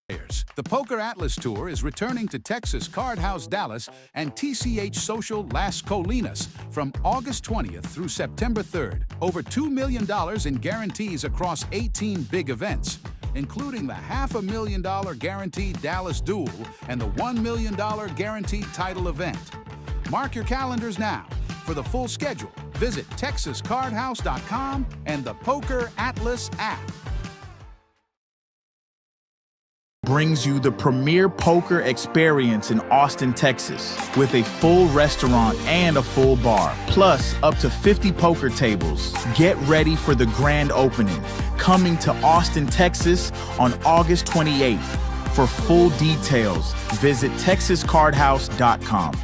The PokerAtlas Tour is returning to Texas Card House Dallas and TCH Social Las Colinas from August 20th through September 3rd. Over $2 million in guarantees across 18 big events, including the $500,000 guaranteed Dallas Duel and the $1 million guaranteed title event. Mark your calendars now. For the full schedule, visit TexasCardHouse.com and the PokerAtlas app. Brings you the premier poker experience in Austin, Texas, with a full restaurant and a full bar, plus up to 50 poker tables. Get ready for the grand opening, coming to Austin, Texas on August 28th. For full details, visit TexasCardHouse.com.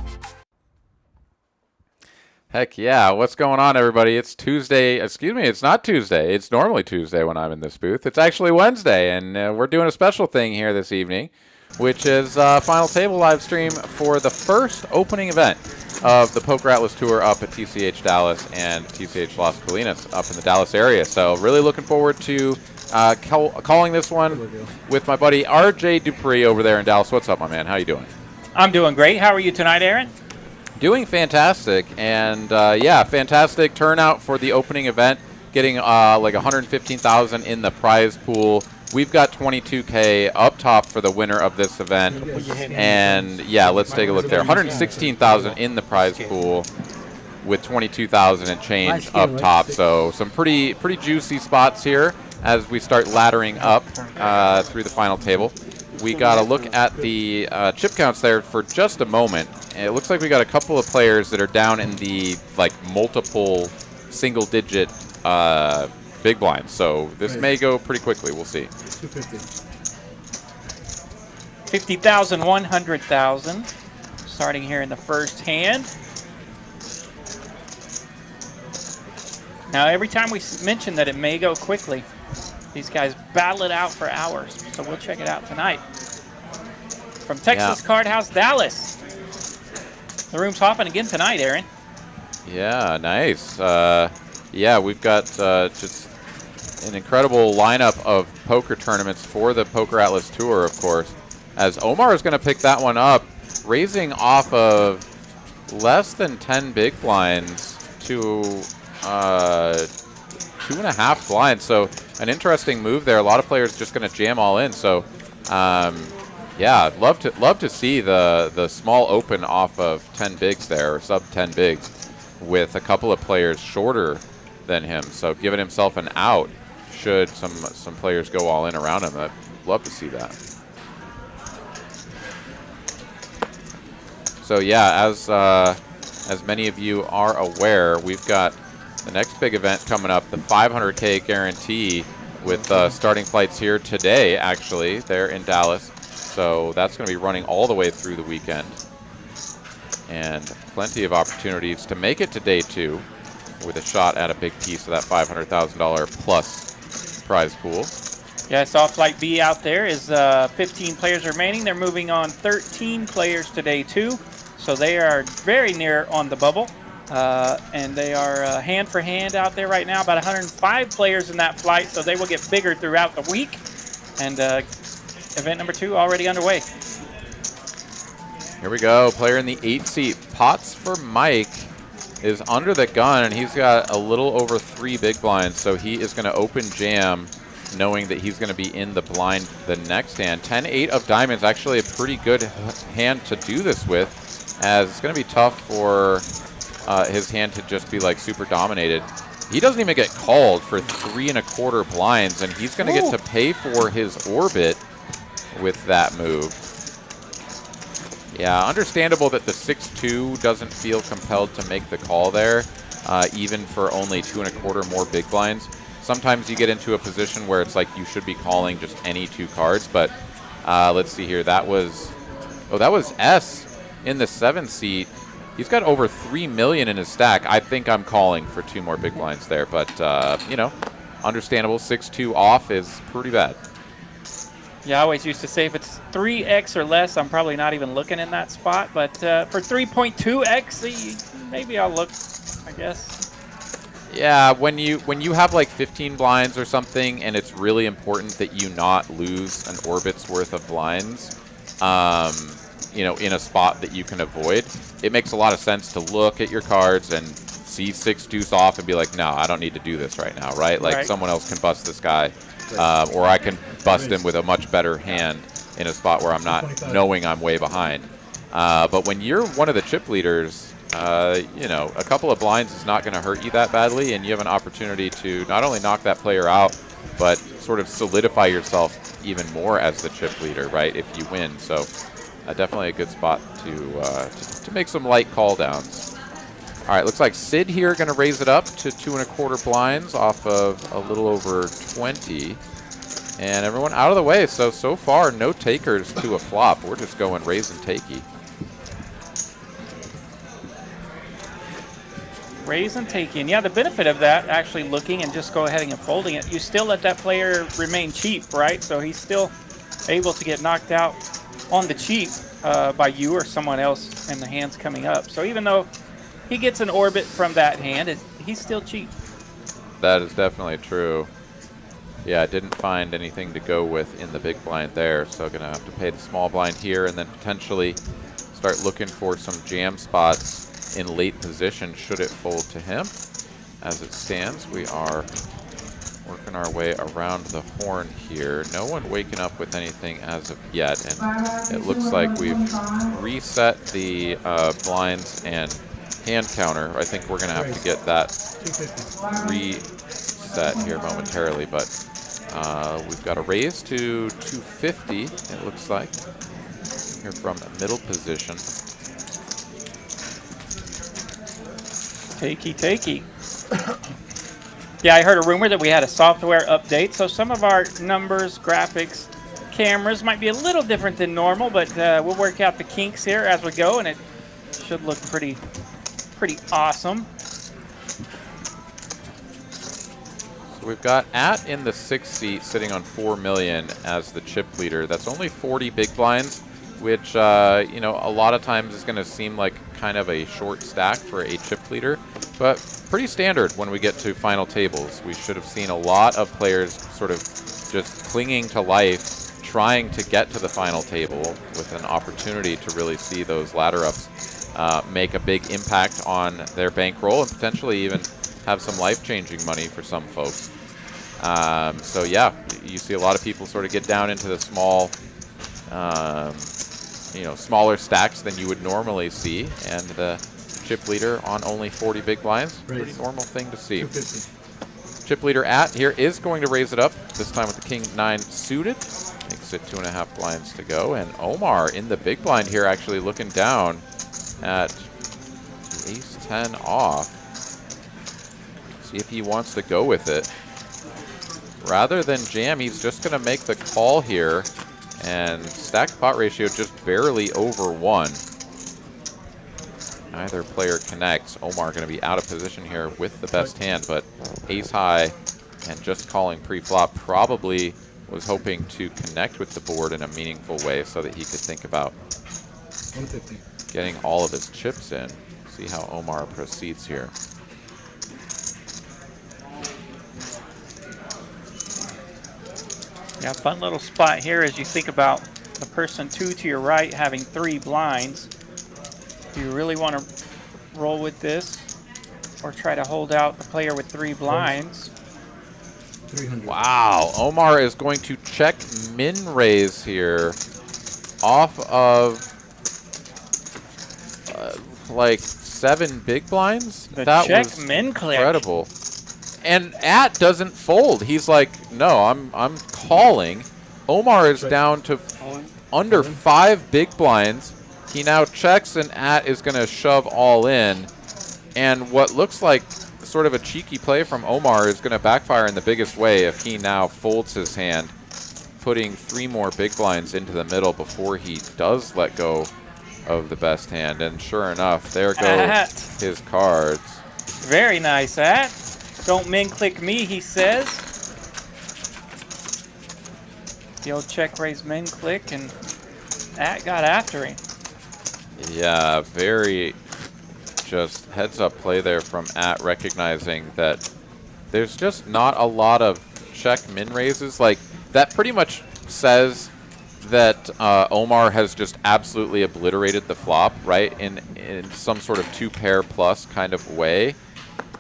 Heck yeah. What's going on, everybody? It's Tuesday. Excuse me, it's not Tuesday. It's normally Tuesday when I'm in this booth. It's actually Wednesday, and we're doing a special thing here this evening, which is Final Table live stream for the first opening event of the PokerAtlas Tour up at TCH Dallas and TCH Las Colinas up in the Dallas area. So really looking forward to calling this one with my buddy RJ Dupree over there in Dallas. What's up, my man? How you doing? I'm doing great. How are you tonight, Aaron? Doing fantastic, and yeah, fantastic turnout for the opening event, getting like $115,000 in the prize pool. We've got $22K up top for the winner of this event, and yeah, let's take a look there. $116,000 in the prize pool with $22,000 and change up top. So some pretty juicy spots here as we start laddering up through the final table. We got to look at the chip counts there for just a moment. And it looks like we got a couple of players that are down in the multiple single-digit big blinds. So this may go pretty quickly. We'll see. 50,000, 100,000. Starting here in the first hand. Now, every time we mention that it may go quickly, these guys battle it out for hours. So we'll check it out tonight. From Texas Card House, Dallas. The room's hopping again tonight, Aaron. Yeah, nice. Yeah, we've got just an incredible lineup of poker tournaments for the PokerAtlas Tour, of course, as Omar is going to pick that one up, raising off of less than 10 big blinds to 2.5 blinds. So an interesting move there. A lot of players just going to jam all in. So yeah, I'd love to see the small open off of 10 bigs there, or sub 10 bigs, with a couple of players shorter than him. So giving himself an out should some players go all in around him. I'd love to see that. So yeah, as many of you are aware, we've got the next big event coming up, the 500K guarantee, with starting flights here today, actually. They're in Dallas. So that's going to be running all the way through the weekend. And plenty of opportunities to make it to day 2 with a shot at a big piece of that $500,000 plus prize pool. Yeah, I saw Flight B out there is 15 players remaining. They're moving on 13 players to day 2. So they are very near on the bubble. And they are hand for hand out there right now. About 105 players in that flight, so they will get bigger throughout the week. And event number 2 already underway. Here we go. Player in the 8 seat. Pots for Mike is under the gun, and he's got a little over 3 big blinds. So he is going to open jam, knowing that he's going to be in the blind the next hand. 10-8 of diamonds, actually a pretty good hand to do this with, as it's going to be tough for his hand to just be like super dominated. He doesn't even get called for 3 1/4 blinds, and he's going to get to pay for his orbit with that move. Yeah, understandable that the 6-2 doesn't feel compelled to make the call there, even for only 2 1/4 more big blinds. Sometimes you get into a position where it's like you should be calling just any 2 cards, but let's see here. That was S in the 7 seat. He's got over 3 million in his stack. I think I'm calling for 2 more big blinds there, but you know, understandable. 6-2 off is pretty bad. Yeah, I always used to say if it's 3x or less, I'm probably not even looking in that spot. But for 3.2x, maybe I'll look, I guess. Yeah, when you have like 15 blinds or something, and it's really important that you not lose an orbit's worth of blinds, you know, in a spot that you can avoid, it makes a lot of sense to look at your cards and see 6 deuce off and be like, no, I don't need to do this right now, right? Like someone else can bust this guy, or I can bust him with a much better hand in a spot where I'm not knowing I'm way behind. But when you're one of the chip leaders, you know, a couple of blinds is not going to hurt you that badly, and you have an opportunity to not only knock that player out, but sort of solidify yourself even more as the chip leader, right, if you win. So definitely a good spot to make some light call downs. All right, looks like Sid here going to raise it up to 2 1/4 blinds off of a little over 20. And everyone out of the way. So far, no takers to a flop. We're just going raise and takey. Raise and taking. Yeah, the benefit of that, actually looking and just go ahead and folding it, you still let that player remain cheap, right? So he's still able to get knocked out on the cheap by you or someone else in the hands coming up. So even though he gets an orbit from that hand, he's still cheap. That is definitely true. Yeah, I didn't find anything to go with in the big blind there, so going to have to pay the small blind here and then potentially start looking for some jam spots in late position should it fold to him. As it stands, we are working our way around the horn here. No one waking up with anything as of yet, and it looks like we've reset the blinds and hand counter. I think we're going to have to get that reset here momentarily, but we've got a raise to 250, it looks like, here from middle position. Takey. Yeah, I heard a rumor that we had a software update, so some of our numbers, graphics, cameras might be a little different than normal, but we'll work out the kinks here as we go, and it should look pretty awesome. So we've got At in the 6th seat sitting on 4 million as the chip leader. That's only 40 big blinds, which you know, a lot of times is going to seem like kind of a short stack for a chip leader, but pretty standard when we get to final tables. We should have seen a lot of players sort of just clinging to life, trying to get to the final table with an opportunity to really see those ladder ups make a big impact on their bankroll and potentially even have some life-changing money for some folks. So yeah, you see a lot of people sort of get down into the small you know, smaller stacks than you would normally see, and the chip leader on only 40 big blinds, pretty normal thing to see. Chip leader At here is going to raise it up, this time with the King 9 suited. Makes it 2.5 blinds to go, and Omar in the big blind here actually looking down at the Ace 10 off. See if he wants to go with it. Rather than jam, he's just going to make the call here. And stacked pot ratio just barely over 1. Neither player connects. Omar going to be out of position here with the best hand, but ace high and just calling pre-flop. Probably was hoping to connect with the board in a meaningful way so that he could think about getting all of his chips in. See how Omar proceeds here. Yeah, fun little spot here as you think about the person 2 to your right having 3 blinds. Do you really want to roll with this or try to hold out the player with 3 blinds? 300. Wow, Omar is going to check min raise here off of like 7 big blinds. That was min click. Incredible. And At doesn't fold. He's like, no, I'm calling. Omar is down to under 5 big blinds. He now checks, and At is going to shove all in. And what looks like sort of a cheeky play from Omar is going to backfire in the biggest way if he now folds his hand, putting 3 more big blinds into the middle before he does let go of the best hand. And sure enough, there go his cards. Very nice, At. Don't min click me, he says. The old check raise min click, and At got after him. Yeah, very just heads-up play there from recognizing that there's just not a lot of check min raises. Like, that pretty much says that Omar has just absolutely obliterated the flop, right, in some sort of 2-pair plus kind of way,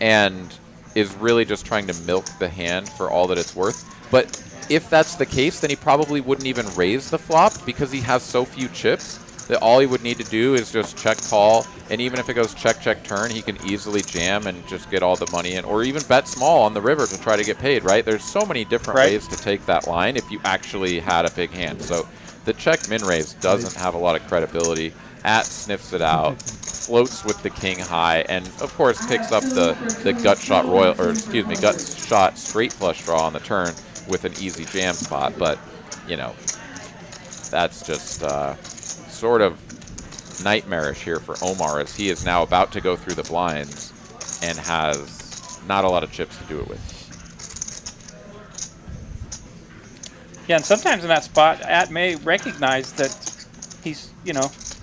and is really just trying to milk the hand for all that it's worth. But if that's the case, then he probably wouldn't even raise the flop because he has so few chips that all he would need to do is just check call, and even if it goes check, check, turn, he can easily jam and just get all the money in, or even bet small on the river to try to get paid, right? There's so many different ways to take that line if you actually had a big hand. So the check min raise doesn't have a lot of credibility. Sniffs it out, floats with the king high, and of course picks up the gut shot gut shot straight flush draw on the turn with an easy jam spot. But, you know, that's just sort of nightmarish here for Omar, as he is now about to go through the blinds and has not a lot of chips to do it with. Yeah, and sometimes in that spot, may recognize that he's,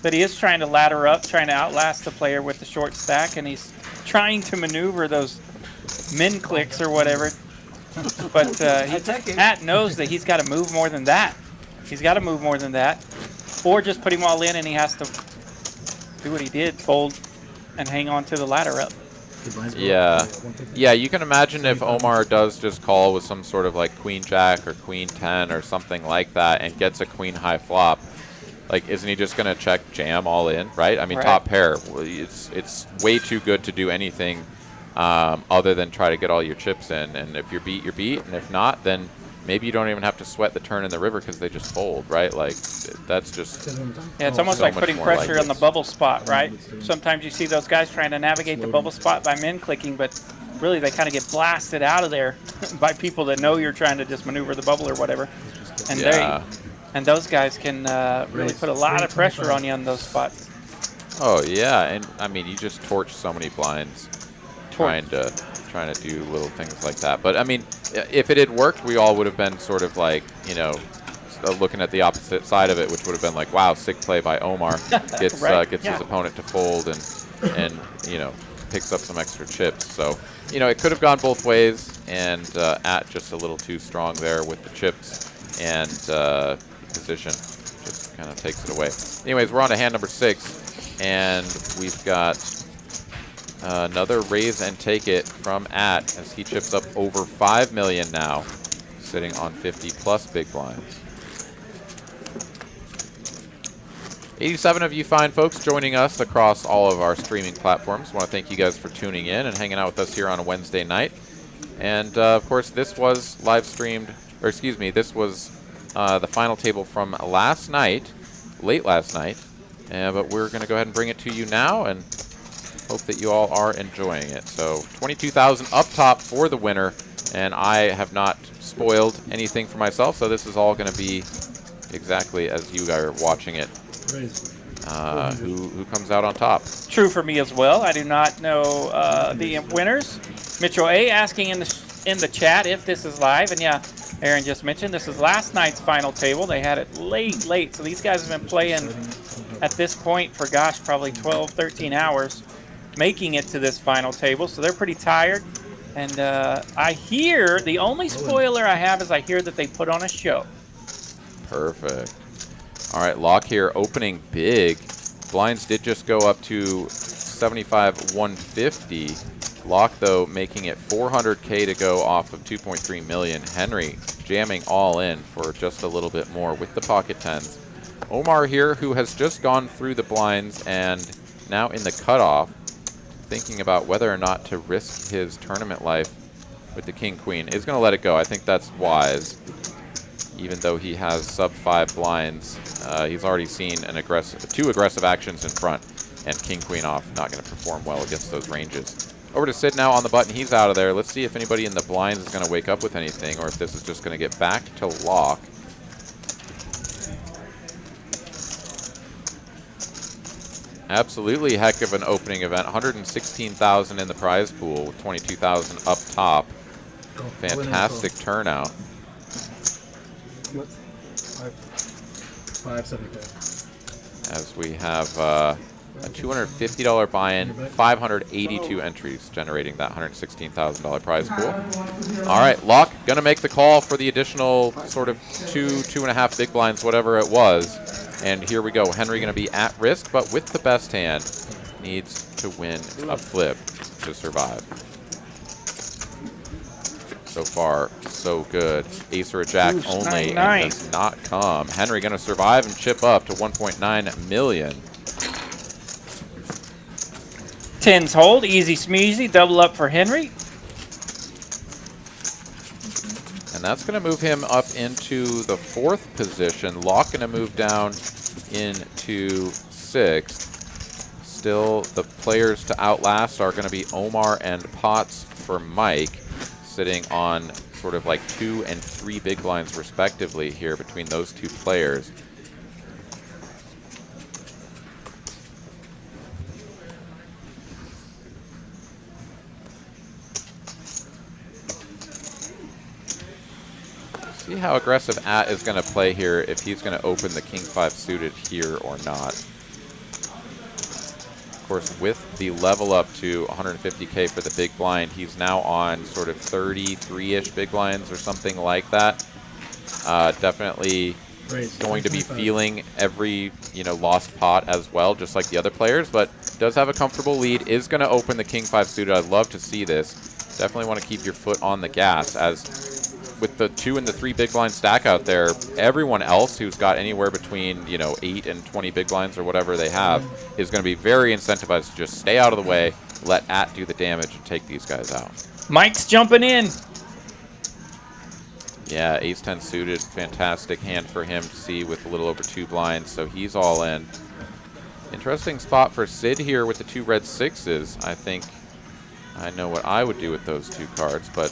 that he is trying to ladder up, trying to outlast the player with the short stack, and he's trying to maneuver those min clicks or whatever. But Pat knows that he's got to move more than that. He's got to move more than that, or just put him all in, and he has to do what he did, fold, and hang on to the ladder up. Yeah, you can imagine if Omar does just call with some sort of like queen jack or queen 10 or something like that and gets a queen high flop, like, isn't he just going to check jam all in, right? I mean, top pair, it's way too good to do anything other than try to get all your chips in. And if you're beat, you're beat. And if not, then maybe you don't even have to sweat the turn in the river because they just fold, right? Like, that's just... Yeah, it's almost like putting pressure on the bubble spot, right? Sometimes you see those guys trying to navigate the bubble spot by min clicking, but really they kind of get blasted out of there by people that know you're trying to just maneuver the bubble or whatever. And and those guys can really put a lot of pressure on you on those spots. Oh, yeah. And, I mean, you just torch so many blinds trying to do little things like that. But, I mean, if it had worked, we all would have been sort of like, looking at the opposite side of it, which would have been like, wow, sick play by Omar. Gets his opponent to fold and picks up some extra chips. So, it could have gone both ways, and just a little too strong there with the chips, and position just kind of takes it away. Anyways, we're on to hand number 6, and we've got another raise and take it from as he chips up over 5 million now, sitting on 50 plus big blinds. 87 of you fine folks joining us across all of our streaming platforms. I want to thank you guys for tuning in and hanging out with us here on a Wednesday night. And of course, this was live streamed, or excuse me, this was the final table from last night, late last night. But we're going to go ahead and bring it to you now, and hope that you all are enjoying it. So 22,000 up top for the winner, and I have not spoiled anything for myself, so this is all going to be exactly as you are watching it. Who comes out on top? True for me as well. I do not know the winners. Mitchell A asking in the chat if this is live, and yeah, Aaron just mentioned this is last night's final table. They had it late, so these guys have been playing at this point for, gosh, probably 12, 13 hours, making it to this final table, so they're pretty tired. And I hear, the only spoiler I have is I hear that they put on a show. Perfect. All right, Lock here opening big. Blinds did just go up to 75, 150. Lock, though, making it 400K to go off of 2.3 million. Henry jamming all in for just a little bit more with the pocket tens. Omar here, who has just gone through the blinds and now in the cutoff, thinking about whether or not to risk his tournament life with the king-queen, is going to let it go. I think that's wise. Even though he has sub-5 blinds, he's already seen two aggressive actions in front, and king-queen off, not going to perform well against those ranges. Over to Sid now on the button. He's out of there. Let's see if anybody in the blinds is going to wake up with anything, or if this is just going to get back to Lock. Absolutely heck of an opening event. 116,000 in the prize pool with 22,000 up top. Fantastic turnout. 575. As we have A $250 buy-in, 582 entries, generating that $116,000 prize pool. All right, Locke gonna make the call for the additional sort of 2.5 big blinds, whatever it was. And here we go. Henry gonna be at risk, but with the best hand, needs to win a flip to survive. So far, so good. Ace or a jack only, and does not come. Henry gonna survive and chip up to 1.9 million. Tens hold, easy smeezy, double up for Henry. And that's going to move him up into the 4th position. Locke going to move down into 6th. Still, the players to outlast are going to be Omar and Potts for Mike, sitting on sort of like 2 and 3 big blinds respectively here between those two players. See how aggressive At is going to play here, if he's going to open the King 5 suited here or not. Of course, with the level up to 150K for the big blind, he's now on sort of 33-ish big blinds or something like that. Definitely going to be feeling every lost pot as well, just like the other players, but does have a comfortable lead, is going to open the King 5 suited. I'd love to see this. Definitely want to keep your foot on the gas, as with the 2 and the 3 big blind stack out there, everyone else who's got anywhere between 8 and 20 big blinds or whatever they have is going to be very incentivized to just stay out of the way, let At do the damage, and take these guys out. Mike's jumping in. Yeah, Ace-10 suited, fantastic hand for him to see with a little over 2 blinds, so he's all in. Interesting spot for Sid here with the 2 red 6s. I think I know what I would do with those 2 cards, but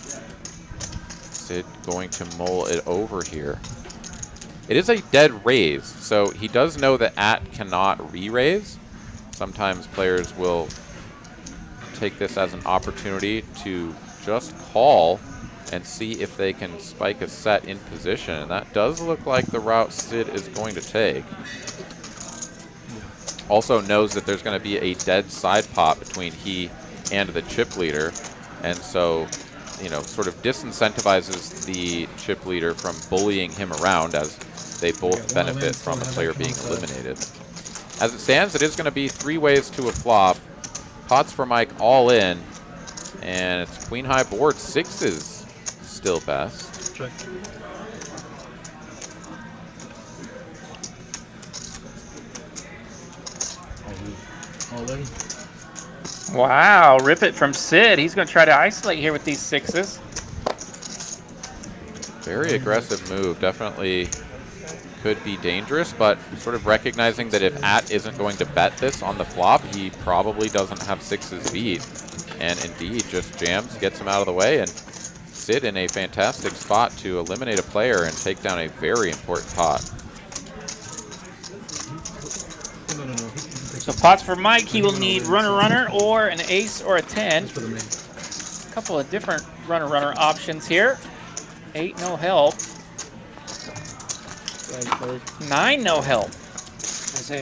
Sid going to mull it over here. It is a dead raise, so he does know that At cannot re-raise. Sometimes players will take this as an opportunity to just call and see if they can spike a set in position, and that does look like the route Sid is going to take. Also knows that there's going to be a dead side pot between he and the chip leader, and so sort of disincentivizes the chip leader from bullying him around, as they both benefit from a player being eliminated. As it stands, it is going to be 3 ways to a flop. Pots for Mike all in, and it's queen high board. 6s still best. Check. All in. Wow, rip it from Sid. He's going to try to isolate here with these 6s. Very aggressive move. Definitely could be dangerous, but sort of recognizing that if At isn't going to bet this on the flop, he probably doesn't have 6s beat. And indeed, just jams, gets him out of the way, and Sid in a fantastic spot to eliminate a player and take down a very important pot. So pots for Mike, he will need runner or an ace or a 10. A couple of different runner options here. 8, no help. 9, no help. So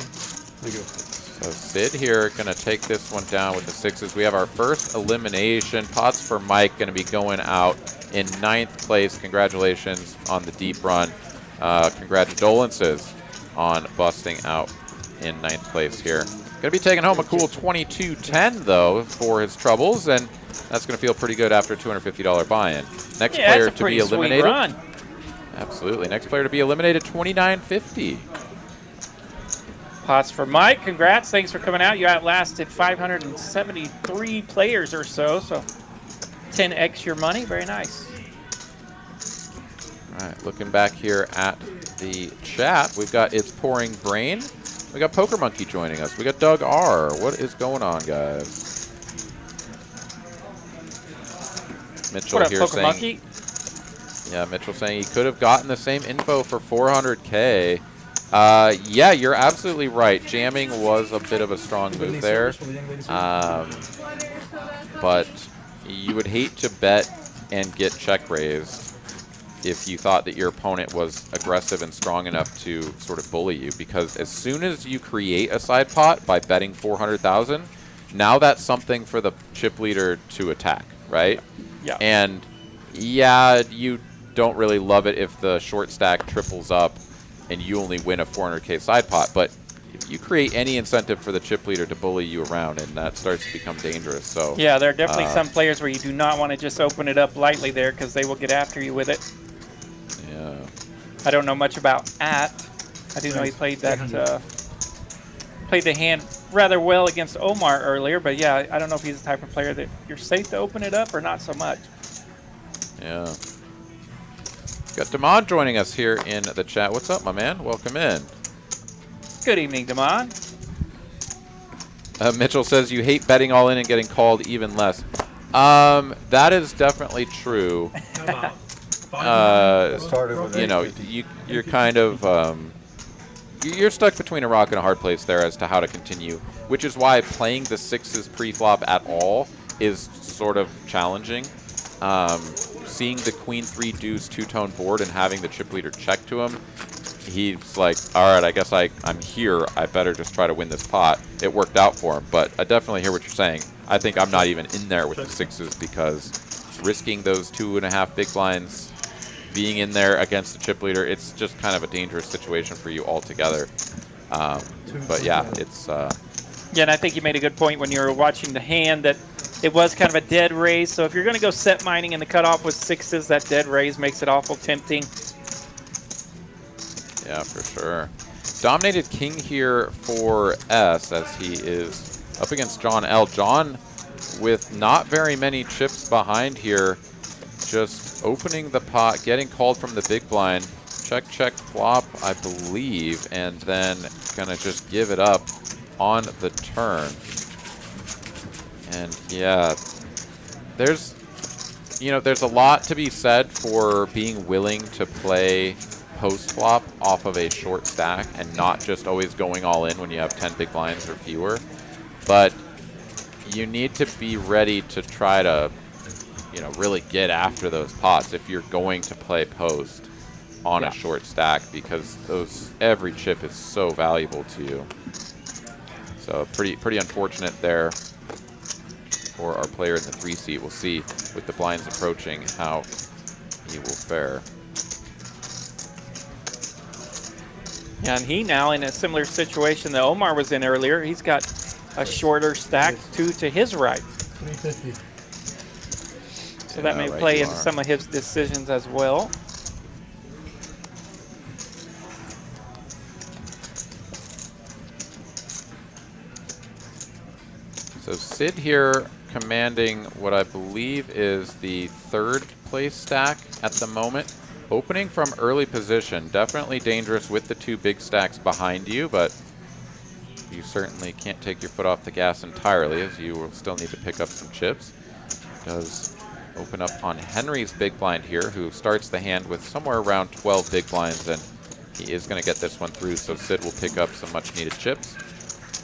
Sid here going to take this one down with the 6s. We have our first elimination. Pots for Mike going to be going out in 9th place. Congratulations on the deep run. Congratulations on busting out in 9th place here. Going to be taking home a cool 22.10 though for his troubles, and that's going to feel pretty good after a $250 buy-in. Next player to be eliminated. Run. Absolutely. Next player to be eliminated, $29.50. Pots for Mike. Congrats. Thanks for coming out. You outlasted 573 players or so. So 10x your money. Very nice. All right. Looking back here at the chat, we've got It's Pouring Brain. We got Poker Monkey joining us. We got Doug R. What is going on, guys? Mitchell What up, here Poker saying, Monkey? Yeah, Mitchell saying he could have gotten the same info for 400K. Yeah, you're absolutely right. Jamming was a bit of a strong move there. But you would hate to bet and get check raised. if you thought that your opponent was aggressive and strong enough to sort of bully you, because as soon as you create a side pot by betting 400,000, now that's something for the chip leader to attack, right? Yeah. And yeah, you don't really love it if the short stack triples up and you only win a 400K side pot, but if you create any incentive for the chip leader to bully you around, and that starts to become dangerous. So yeah, there are definitely some players where you do not want to just open it up lightly there, because they will get after you with it. Yeah. I don't know much about I do know he played that played the hand rather well against Omar earlier, but yeah, I don't know if he's the type of player that you're safe to open it up or not so much. Yeah. Got Damon joining us here in the chat. What's up, my man? Welcome in. Good evening, Damon. Mitchell says you hate betting all in and getting called even less. That is definitely true. You know, you're kind of you're stuck between a rock and a hard place there as to how to continue, which is why playing the sixes pre-flop at all is sort of challenging. Seeing the queen 3 deuce two-tone board and having the chip leader check to him, he's like, all right, I guess I'm here. I better just try to win this pot. It worked out for him, but I definitely hear what you're saying. I think I'm not even in there with the sixes, because risking those 2.5 big blinds, being in there against the chip leader, it's just kind of a dangerous situation for you altogether. But yeah, it's... Yeah, and I think you made a good point when you were watching the hand that it was kind of a dead raise. So if you're going to go set mining and the cutoff with sixes, that dead raise makes it awful tempting. Yeah, for sure. Dominated king here for S as he is up against John L. John with not very many chips behind here, just opening the pot, getting called from the big blind. Check, check, flop, I believe, and then gonna just give it up on the turn. And yeah, there's a lot to be said for being willing to play post-flop off of a short stack and not just always going all in when you have 10 big blinds or fewer. But you need to be ready to try to, really get after those pots if you're going to play post on a short stack, because every chip is so valuable to you. So pretty unfortunate there for our player in the 3 seat. We'll see with the blinds approaching how he will fare. Yeah, and he now in a similar situation that Omar was in earlier. He's got a shorter stack to his right. 350. So that may play into some of his decisions as well. So Sid here commanding what I believe is the 3rd place stack at the moment. Opening from early position, definitely dangerous with the 2 big stacks behind you, but you certainly can't take your foot off the gas entirely, as you will still need to pick up some chips. Does open up on Henry's big blind here, who starts the hand with somewhere around 12 big blinds, and he is going to get this one through, so Sid will pick up some much needed chips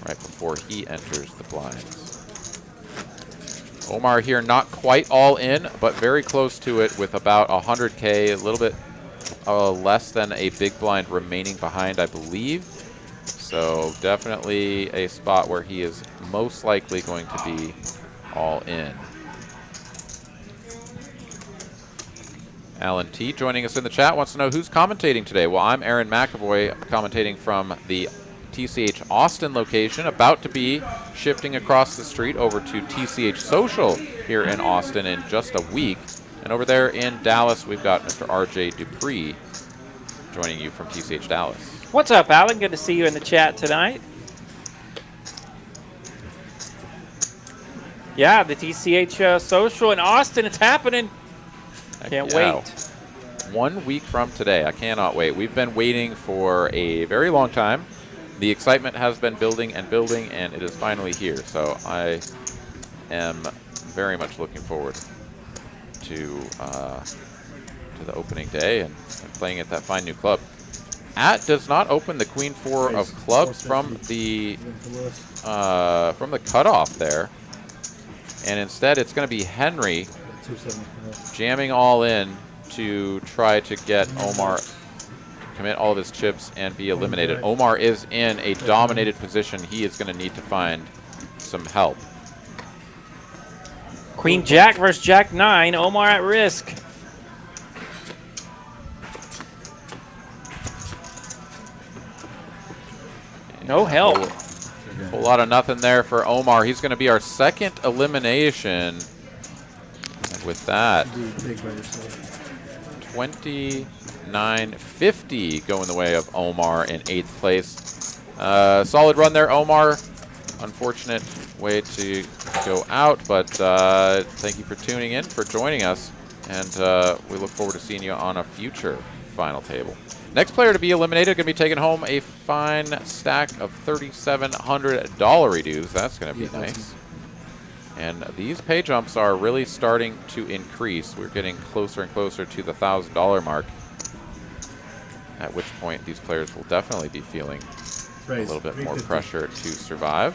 right before he enters the blinds. Omar here not quite all in, but very close to it with about 100K, a little bit less than a big blind remaining behind, I believe. So definitely a spot where he is most likely going to be all in. Alan T joining us in the chat wants to know who's commentating today. Well, I'm Aaron McAvoy, commentating from the TCH Austin location, about to be shifting across the street over to TCH Social here in Austin in just a week. And over there in Dallas, we've got Mr. RJ Dupree joining you from TCH Dallas. What's up, Alan? Good to see you in the chat tonight. Yeah, the TCH Social in Austin, it's happening. Can't wait. 1 week from today. I cannot wait. We've been waiting for a very long time. The excitement has been building and building, and it is finally here. So I am very much looking forward to the opening day and playing at that fine new club. Does not open the Queen 4 of clubs from the cutoff there, and instead it's going to be Henry jamming all in to try to get Omar to commit all of his chips and be eliminated. Omar is in a dominated position. He is going to need to find some help. Queen Jack versus Jack 9. Omar at risk. No help. A whole lot of nothing there for Omar. He's going to be our second elimination. And with that, 29.50 going the way of Omar in 8th place. Solid run there, Omar. Unfortunate way to go out, but thank you for tuning in, for joining us, and we look forward to seeing you on a future final table. Next player to be eliminated going to be taking home a fine stack of $3,700 dues. That's going to be nice. And these pay jumps are really starting to increase. We're getting closer and closer to the $1,000 mark, at which point these players will definitely be feeling a little bit more pressure to survive.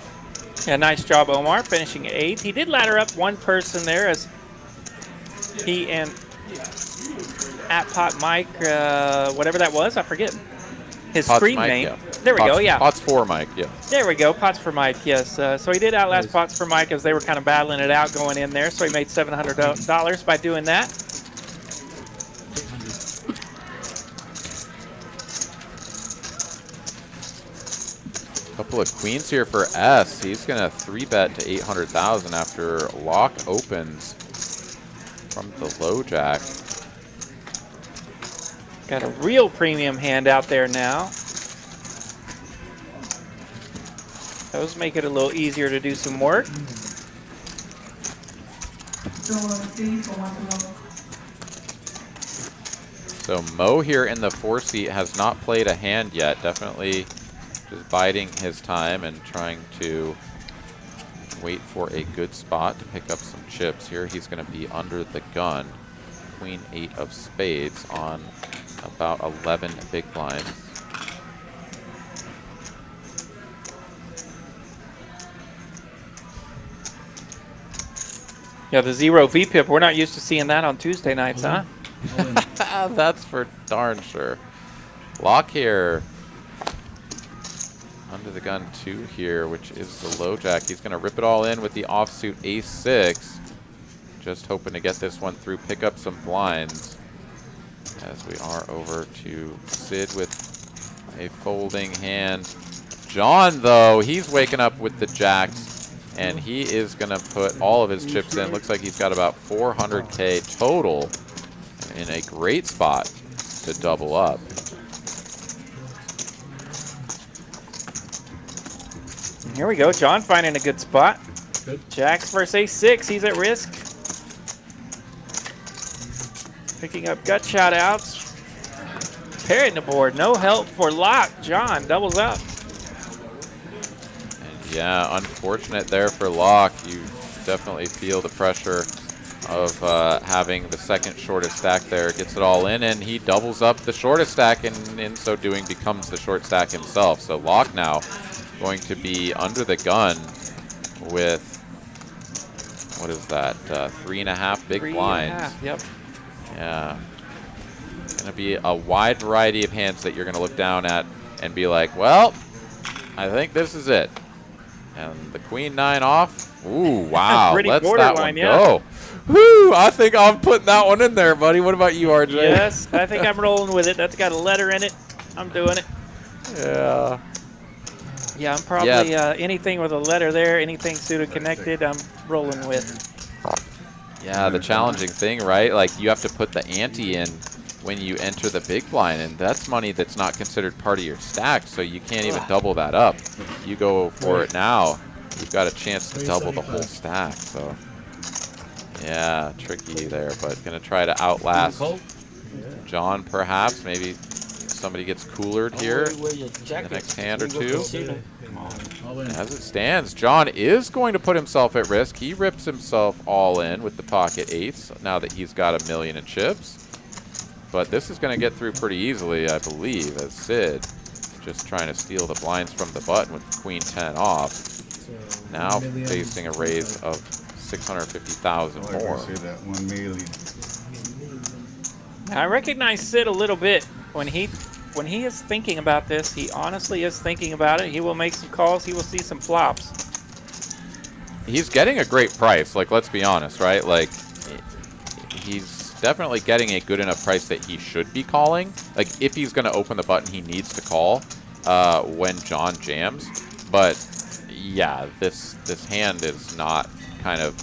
Yeah, nice job, Omar, finishing 8th. He did ladder up one person there as he and at Pot Mike, whatever that was, I forget his Pot's screen Mike, name. yeah. There we go, yeah. Pots for Mike, yeah. There we go, Pots for Mike, yes. So he did outlast Pots for Mike as they were kind of battling it out going in there, so he made $700 by doing that. Couple of queens here for S. He's going to 3-bet to 800,000 after lock opens from the low jack. Got a real premium hand out there now. Those make it a little easier to do some work. So Mo here in the 4 seat has not played a hand yet. Definitely just biding his time and trying to wait for a good spot to pick up some chips. Here he's going to be under the gun. Queen 8 of spades on about 11 big blinds. Yeah, the 0 VPIP, we're not used to seeing that on Tuesday nights, huh? That's for darn sure. Lock here. Under the gun 2 here, which is the low jack. He's going to rip it all in with the offsuit ace-6. Just hoping to get this one through, pick up some blinds. As we are over to Sid with a folding hand. John, though, he's waking up with the jacks, and he is going to put all of his chips in. Looks like he's got about 400K total in a great spot to double up. Here we go, John finding a good spot. Good. Jacks versus ace-6, he's at risk. Picking up gut shot outs. Pairing the board, no help for lock. John doubles up. And yeah, unfortunate there for lock. You definitely feel the pressure of having the second shortest stack there. Gets it all in, and he doubles up the shortest stack, and in so doing becomes the short stack himself. So lock now going to be under the gun with, what is that, 3.5 big blinds. Yep. Yeah. Going to be a wide variety of hands that you're going to look down at and be like, well, I think this is it. And the queen 9 off. Ooh, wow. Pretty Let's that borderline, one go. Woo, I think I'm putting that one in there, buddy. What about you, RJ? Yes, I think I'm rolling with it. That's got a letter in it. I'm doing it. Yeah. Yeah, I'm probably anything with a letter there, anything suited connected, I'm rolling with. Yeah, the challenging thing, right? Like, you have to put the ante in when you enter the big blind, and that's money that's not considered part of your stack, so you can't even double that up. You go for it now, you've got a chance to double the whole stack. So, yeah, tricky there, but gonna try to outlast John, perhaps. Maybe somebody gets coolered here in the next hand or two. As it stands, John is going to put himself at risk. He rips himself all in with the pocket eights now that he's got $1 million in chips. But this is going to get through pretty easily, I believe, as Sid just trying to steal the blinds from the button with the queen 10 off. Now facing a raise of 650,000 more. That 1 million. I recognize Sid a little bit when he is thinking about this. He honestly is thinking about it. He will make some calls. He will see some flops. He's getting a great price. Like, let's be honest, right? Like, he's definitely getting a good enough price that he should be calling. Like, if he's going to open the button, he needs to call when John jams. But yeah, this hand is not kind of,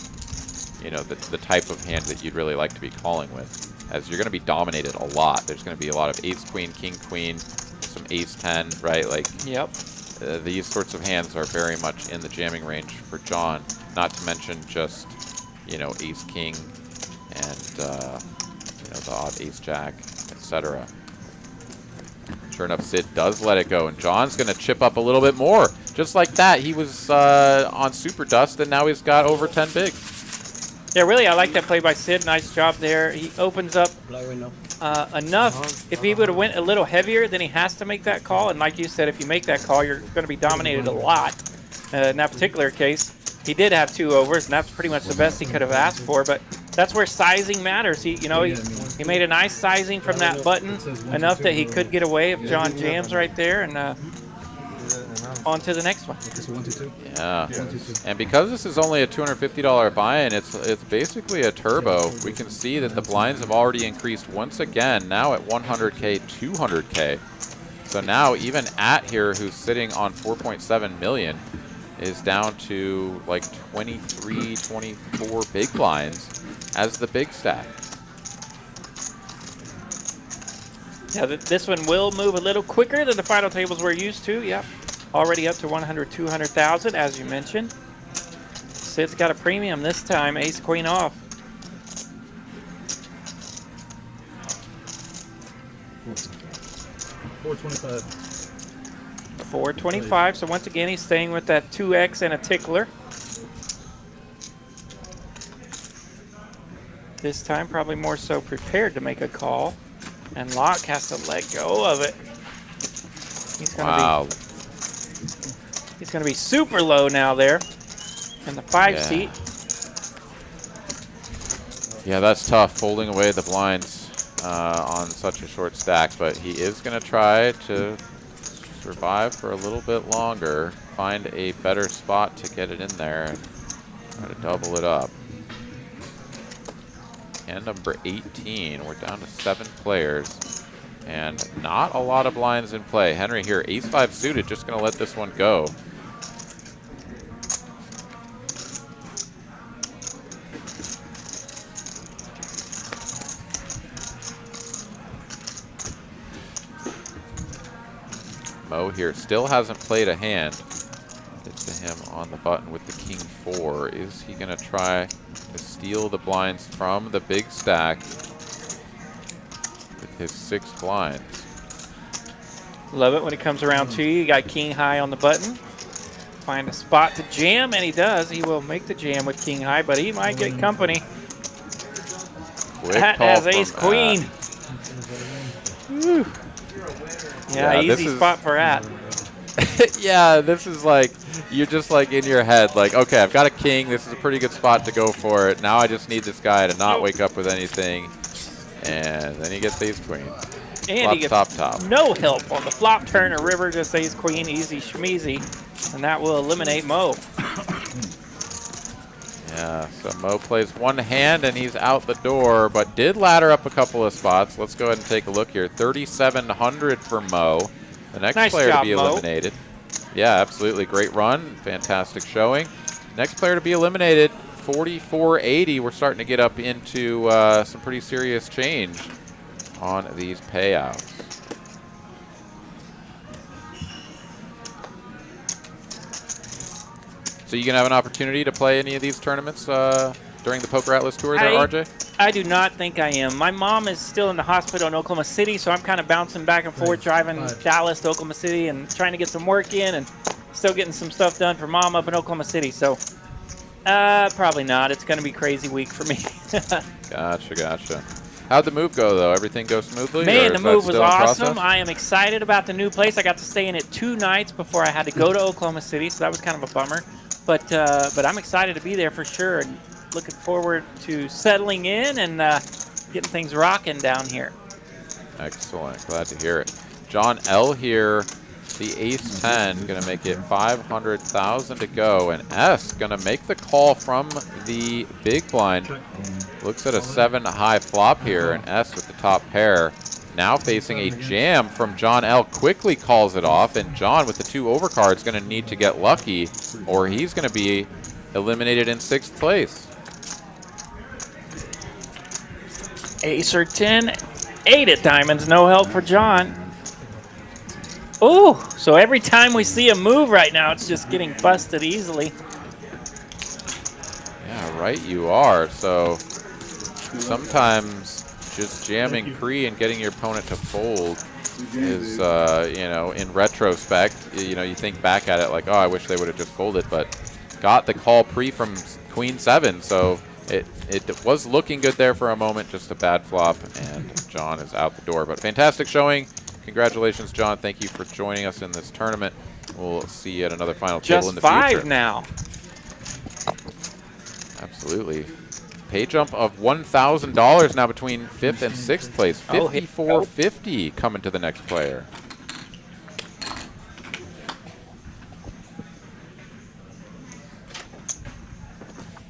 you know, the type of hand that you'd really like to be calling with, as you're going to be dominated a lot. There's going to be a lot of ace queen, king queen, some ace 10, right? Like, yep. These sorts of hands are very much in the jamming range for John. Not to mention just, you know, ace king and you know, the odd ace jack, etc. Sure enough, Sid does let it go, and John's going to chip up a little bit more. Just like that, he was on super dust, and now he's got over 10 big. Yeah, really, I like that play by Sid. Nice job there. He opens up enough. If he would have went a little heavier, then he has to make that call. And like you said, if you make that call, you're going to be dominated a lot. In that particular case, he did have 2 overs, and that's pretty much the best he could have asked for. But that's where sizing matters. He made a nice sizing from that button, enough that he could get away if John jams right there, and on to the next one. Yeah, and because this is only a $250 buy-in, it's basically a turbo. We can see that the blinds have already increased once again, now at 100K, 200K. So now even at here, who's sitting on 4.7 million, is down to like 23, 24 big blinds as the big stack. Yeah, this one will move a little quicker than the final tables we're used to. Yep. Already up to 100, 200,000, as you mentioned. Sid's got a premium this time, ace queen off. 425. 425, so once again, he's staying with that 2X and a tickler. This time, probably more so prepared to make a call. And Locke has to let go of it. He's gonna be he's going to be super low now there in the 5 seat. Yeah, that's tough, folding away the blinds on such a short stack, but he is going to try to survive for a little bit longer, find a better spot to get it in there, and try to double it up. Hand number 18, we're down to 7 players, and not a lot of blinds in play. Henry here, ace-5 suited, just going to let this one go. Mo here still hasn't played a hand. It's to him on the button with the king 4. Is he going to try to steal the blinds from the big stack with his 6 blinds? Love it when it comes around to you. You got king high on the button. Find a spot to jam, and he does. He will make the jam with king high, but he might get company. That has ace queen. Woo. Yeah, easy spot for at. Yeah, this is like, you're just like in your head, like, okay, I've got a king. This is a pretty good spot to go for it. Now I just need this guy to not wake up with anything. And then he gets ace queen. And he gets no help on the flop turn or river, just ace queen, easy schmeezy. And that will eliminate Mo. Yeah, so Mo plays one hand and he's out the door, but did ladder up a couple of spots. Let's go ahead and take a look here. 3,700 for Mo. The next player to be eliminated. Yeah, absolutely. Great run. Fantastic showing. Next player to be eliminated, 4,480. We're starting to get up into some pretty serious change on these payouts. So you can have an opportunity to play any of these tournaments during the PokerAtlas tour there, RJ? I do not think I am. My mom is still in the hospital in Oklahoma City, so I'm kind of bouncing back and forth, driving Dallas to Oklahoma City and trying to get some work in and still getting some stuff done for mom up in Oklahoma City. So probably not. It's going to be a crazy week for me. Gotcha, gotcha. How'd the move go, though? Everything go smoothly? Man, the move was awesome. I am excited about the new place. I got to stay in it 2 nights before I had to go to Oklahoma City, so that was kind of a bummer. But I'm excited to be there for sure, and looking forward to settling in and getting things rocking down here. Excellent. Glad to hear it. John L. here. The ace 10 going to make it 500,000 to go, and S going to make the call from the big blind. Looks at a 7 high flop here, and S with the top pair. Now facing a jam from John L. Quickly calls it off, and John with the 2 overcards going to need to get lucky, or he's going to be eliminated in 6th place. Ace or 10, 8 at diamonds, no help for John. Ooh, so every time we see a move right now, it's just getting busted easily. Yeah, right you are. So sometimes just jamming pre and getting your opponent to fold is, you know, in retrospect, you know, you think back at it like, oh, I wish they would have just folded, but got the call pre from Queen 7, so it was looking good there for a moment, just a bad flop, and John is out the door. But fantastic showing. Congratulations, John. Thank you for joining us in this tournament. We'll see you at another final table in the future. Just 5 now. Absolutely. Pay jump of $1,000 now between 5th and 6th place. $54.50 coming to the next player.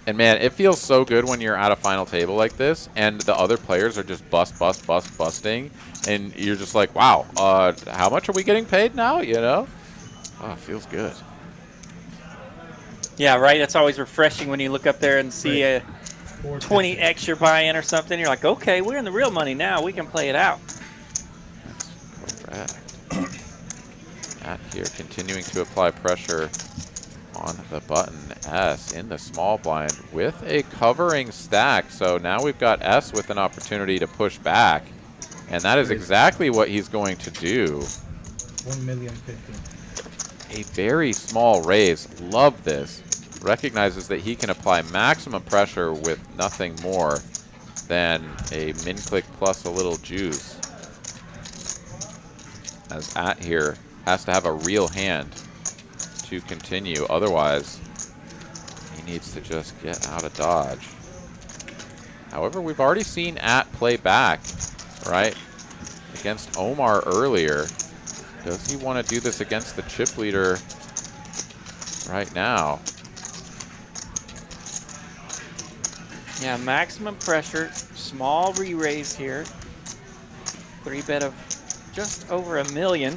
And man, it feels so good when you're at a final table like this and the other players are just busting. And you're just like, wow, how much are we getting paid now, you know? Oh, it feels good. Yeah, right. It's always refreshing when you look up there and see a 20 extra buy-in or something. You're like, okay, we're in the real money now. We can play it out. That's correct. Matt here continuing to apply pressure on the button. S in the small blind with a covering stack. So now we've got S with an opportunity to push back. And that is exactly what he's going to do. 1,050,000. A very small raise. Love this. Recognizes that he can apply maximum pressure with nothing more than a min click plus a little juice. As At here has to have a real hand to continue. Otherwise, he needs to just get out of dodge. However, we've already seen At play back, right, against Omar earlier. Does he want to do this against the chip leader right now? Yeah, maximum pressure, small re-raise here. 3-bet of just over $1 million.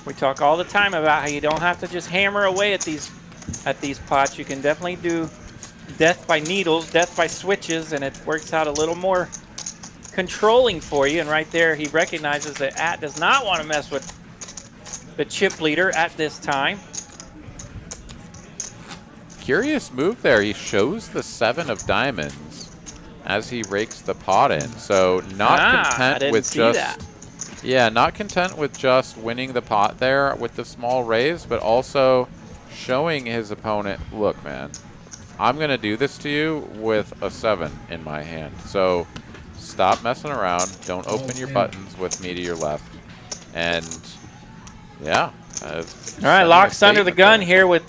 We talk all the time about how you don't have to just hammer away at these pots. You can definitely do death by needles, death by switches, and it works out a little more controlling for you. And right there, he recognizes that At does not want to mess with the chip leader at this time. Curious move there. He shows the 7 of diamonds as he rakes the pot in. So not content with just... Yeah, not content with just winning the pot there with the small raise, but also showing his opponent, look, man, I'm going to do this to you with a 7 in my hand. So stop messing around. Don't open your buttons with me to your left. And, yeah. All right, Locke's under the gun here with...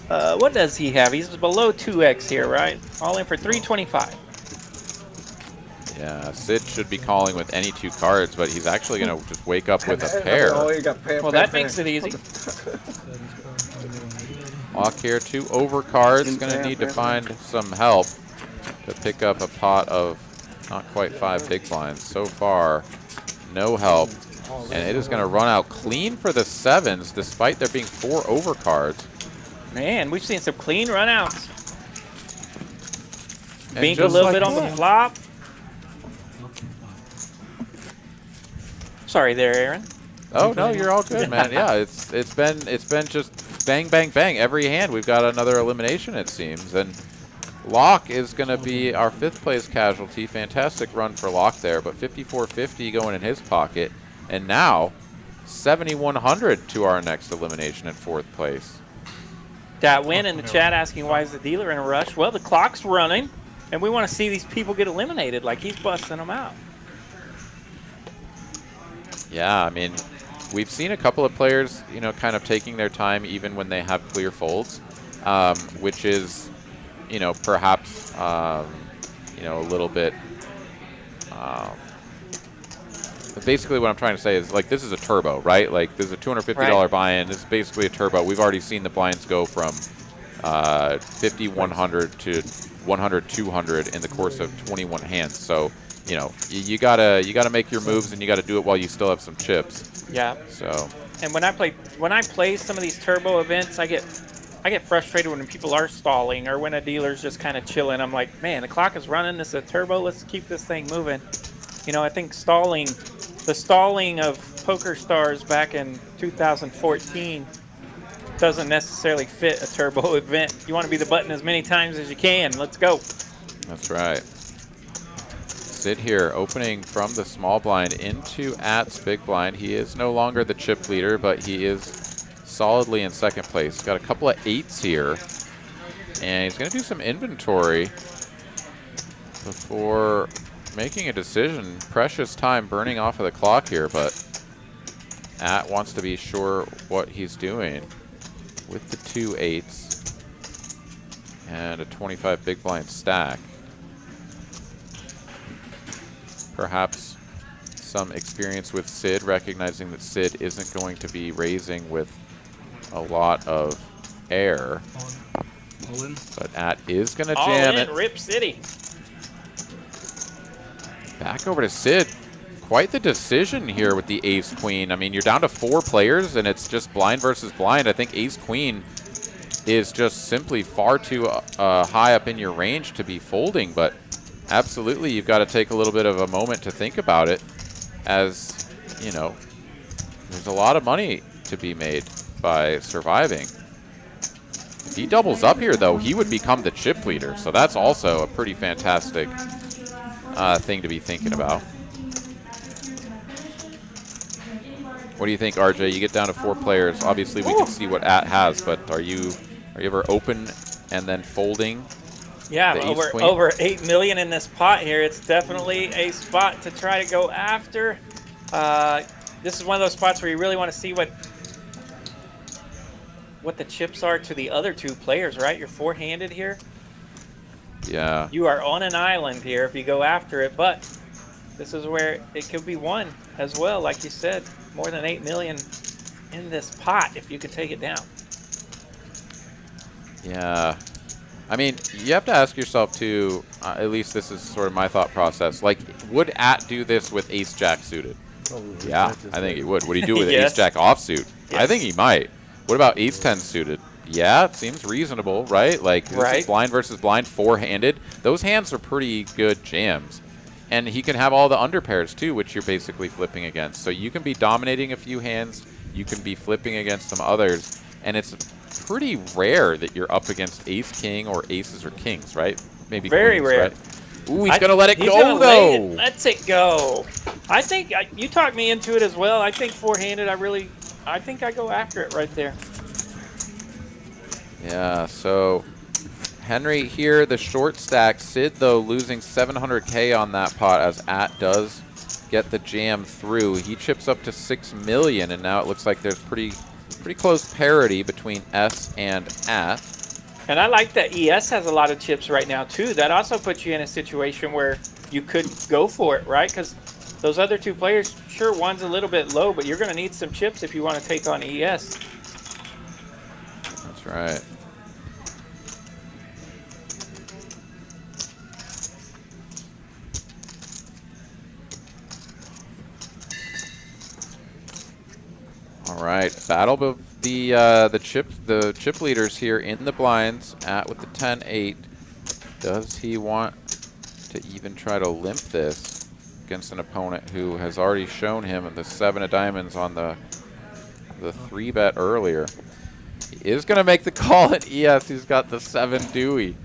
what does he have? He's below 2x here, right? All in for 325. Yeah, Sid should be calling with any 2 cards, but he's actually going to just wake up with a pair. Well, that makes it easy. Lock here, 2 over cards. Going to need to find some help to pick up a pot of not quite 5 big blinds. So far, no help. And it is going to run out clean for the 7s, despite there being 4 over cards. Man, we've seen some clean runouts. And Bink a little bit on the flop. Sorry there, Aaron. Oh no, you're all good, man. Yeah, it's been just bang, bang, bang. Every hand we've got another elimination, it seems. And Locke is going to be our 5th place casualty. Fantastic run for Locke there, but 54.50 going in his pocket. And now 7,100 to our next elimination at 4th place. Dat Win in the chat asking why is the dealer in a rush? Well, the clock's running, and we want to see these people get eliminated like he's busting them out. Yeah, I mean, we've seen a couple of players, you know, kind of taking their time even when they have clear folds, which is, you know, perhaps, you know, a little bit. Basically, what I'm trying to say is, like, this is a turbo, right? Like, this is a $250 buy-in. This is basically a turbo. We've already seen the blinds go from 50, 100 to 100, 200 in the course of 21 hands. So, you know, you gotta make your moves, and you gotta do it while you still have some chips. Yeah. So. And when I play some of these turbo events, I get frustrated when people are stalling or when a dealer's just kind of chilling. I'm like, man, the clock is running. This is a turbo. Let's keep this thing moving. You know, I think the stalling of PokerStars back in 2014 doesn't necessarily fit a turbo event. You want to be the button as many times as you can. Let's go. That's right. Sid here, opening from the small blind into At's big blind. He is no longer the chip leader, but he is solidly in second place. He's got a couple of 8s here, and he's going to do some inventory before making a decision. Precious time burning off of the clock here, but At wants to be sure what he's doing with the 2 8s and a 25 big blind stack. Perhaps some experience with Sid, recognizing that Sid isn't going to be raising with a lot of air. All in. But At is going to All jam in, it. Rip City. Back over to Sid. Quite the decision here with the ace-queen. I mean, you're down to 4 players, and it's just blind versus blind. I think ace-queen is just simply far too high up in your range to be folding, but absolutely, you've got to take a little bit of a moment to think about it, as, you know, there's a lot of money to be made by surviving. If he doubles up here, though, he would become the chip leader, so that's also a pretty fantastic thing to be thinking about. What do you think, RJ? You get down to 4 players. Obviously, we can see what At has, but are you ever open and then folding? Yeah, the ace-queen? over 8 million in this pot here. It's definitely a spot to try to go after. This is one of those spots where you really want to see what the chips are to the other 2 players, right? You're 4-handed here. Yeah. You are on an island here if you go after it, but this is where it could be won as well, like you said. More than 8 million in this pot if you could take it down. Yeah. I mean, you have to ask yourself, too, at least this is sort of my thought process, like, would At do this with ace-jack suited? Probably. Yeah, I think he would. Would he do it with Yes. ace-jack offsuit? Yes. I think he might. What about ace-10 suited? Yeah, it seems reasonable, right? Like, this is blind versus blind, 4-handed. Those hands are pretty good jams. And he can have all the underpairs, too, which you're basically flipping against. So you can be dominating a few hands. You can be flipping against some others. And it's pretty rare that you're up against ace-king or aces or kings, right? Maybe Very queens, rare. Right? Ooh, he's going to let it He's go, gonna though. lay it. Let's it go. I think you talked me into it as well. I think 4-handed, I think I go after it right there. Yeah, so Henry here, the short stack. Sid, though, losing 700K on that pot as At does get the jam through. He chips up to 6 million, and now it looks like there's pretty close parity between S and At. And I like that ES has a lot of chips right now, too. That also puts you in a situation where you could go for it, right? Because those other 2 players, sure, one's a little bit low, but you're going to need some chips if you want to take on ES. That's right. All right, battle of the chip leaders here in the blinds. At with the 10-8. Does he want to even try to limp this against an opponent who has already shown him the 7 of diamonds on the 3-bet earlier? He is going to make the call at ES. He's got the 7 Dewey.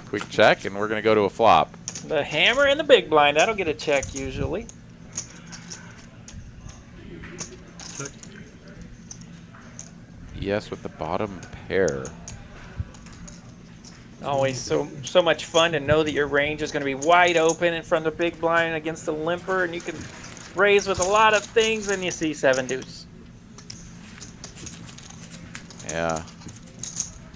Quick check, and we're going to go to a flop. The hammer and the big blind, that'll get a check usually. Check. ES with the bottom pair. Always so much fun to know that your range is going to be wide open in front of the big blind against the limper, and you can raise with a lot of things, and you see 7 deuce. Yeah.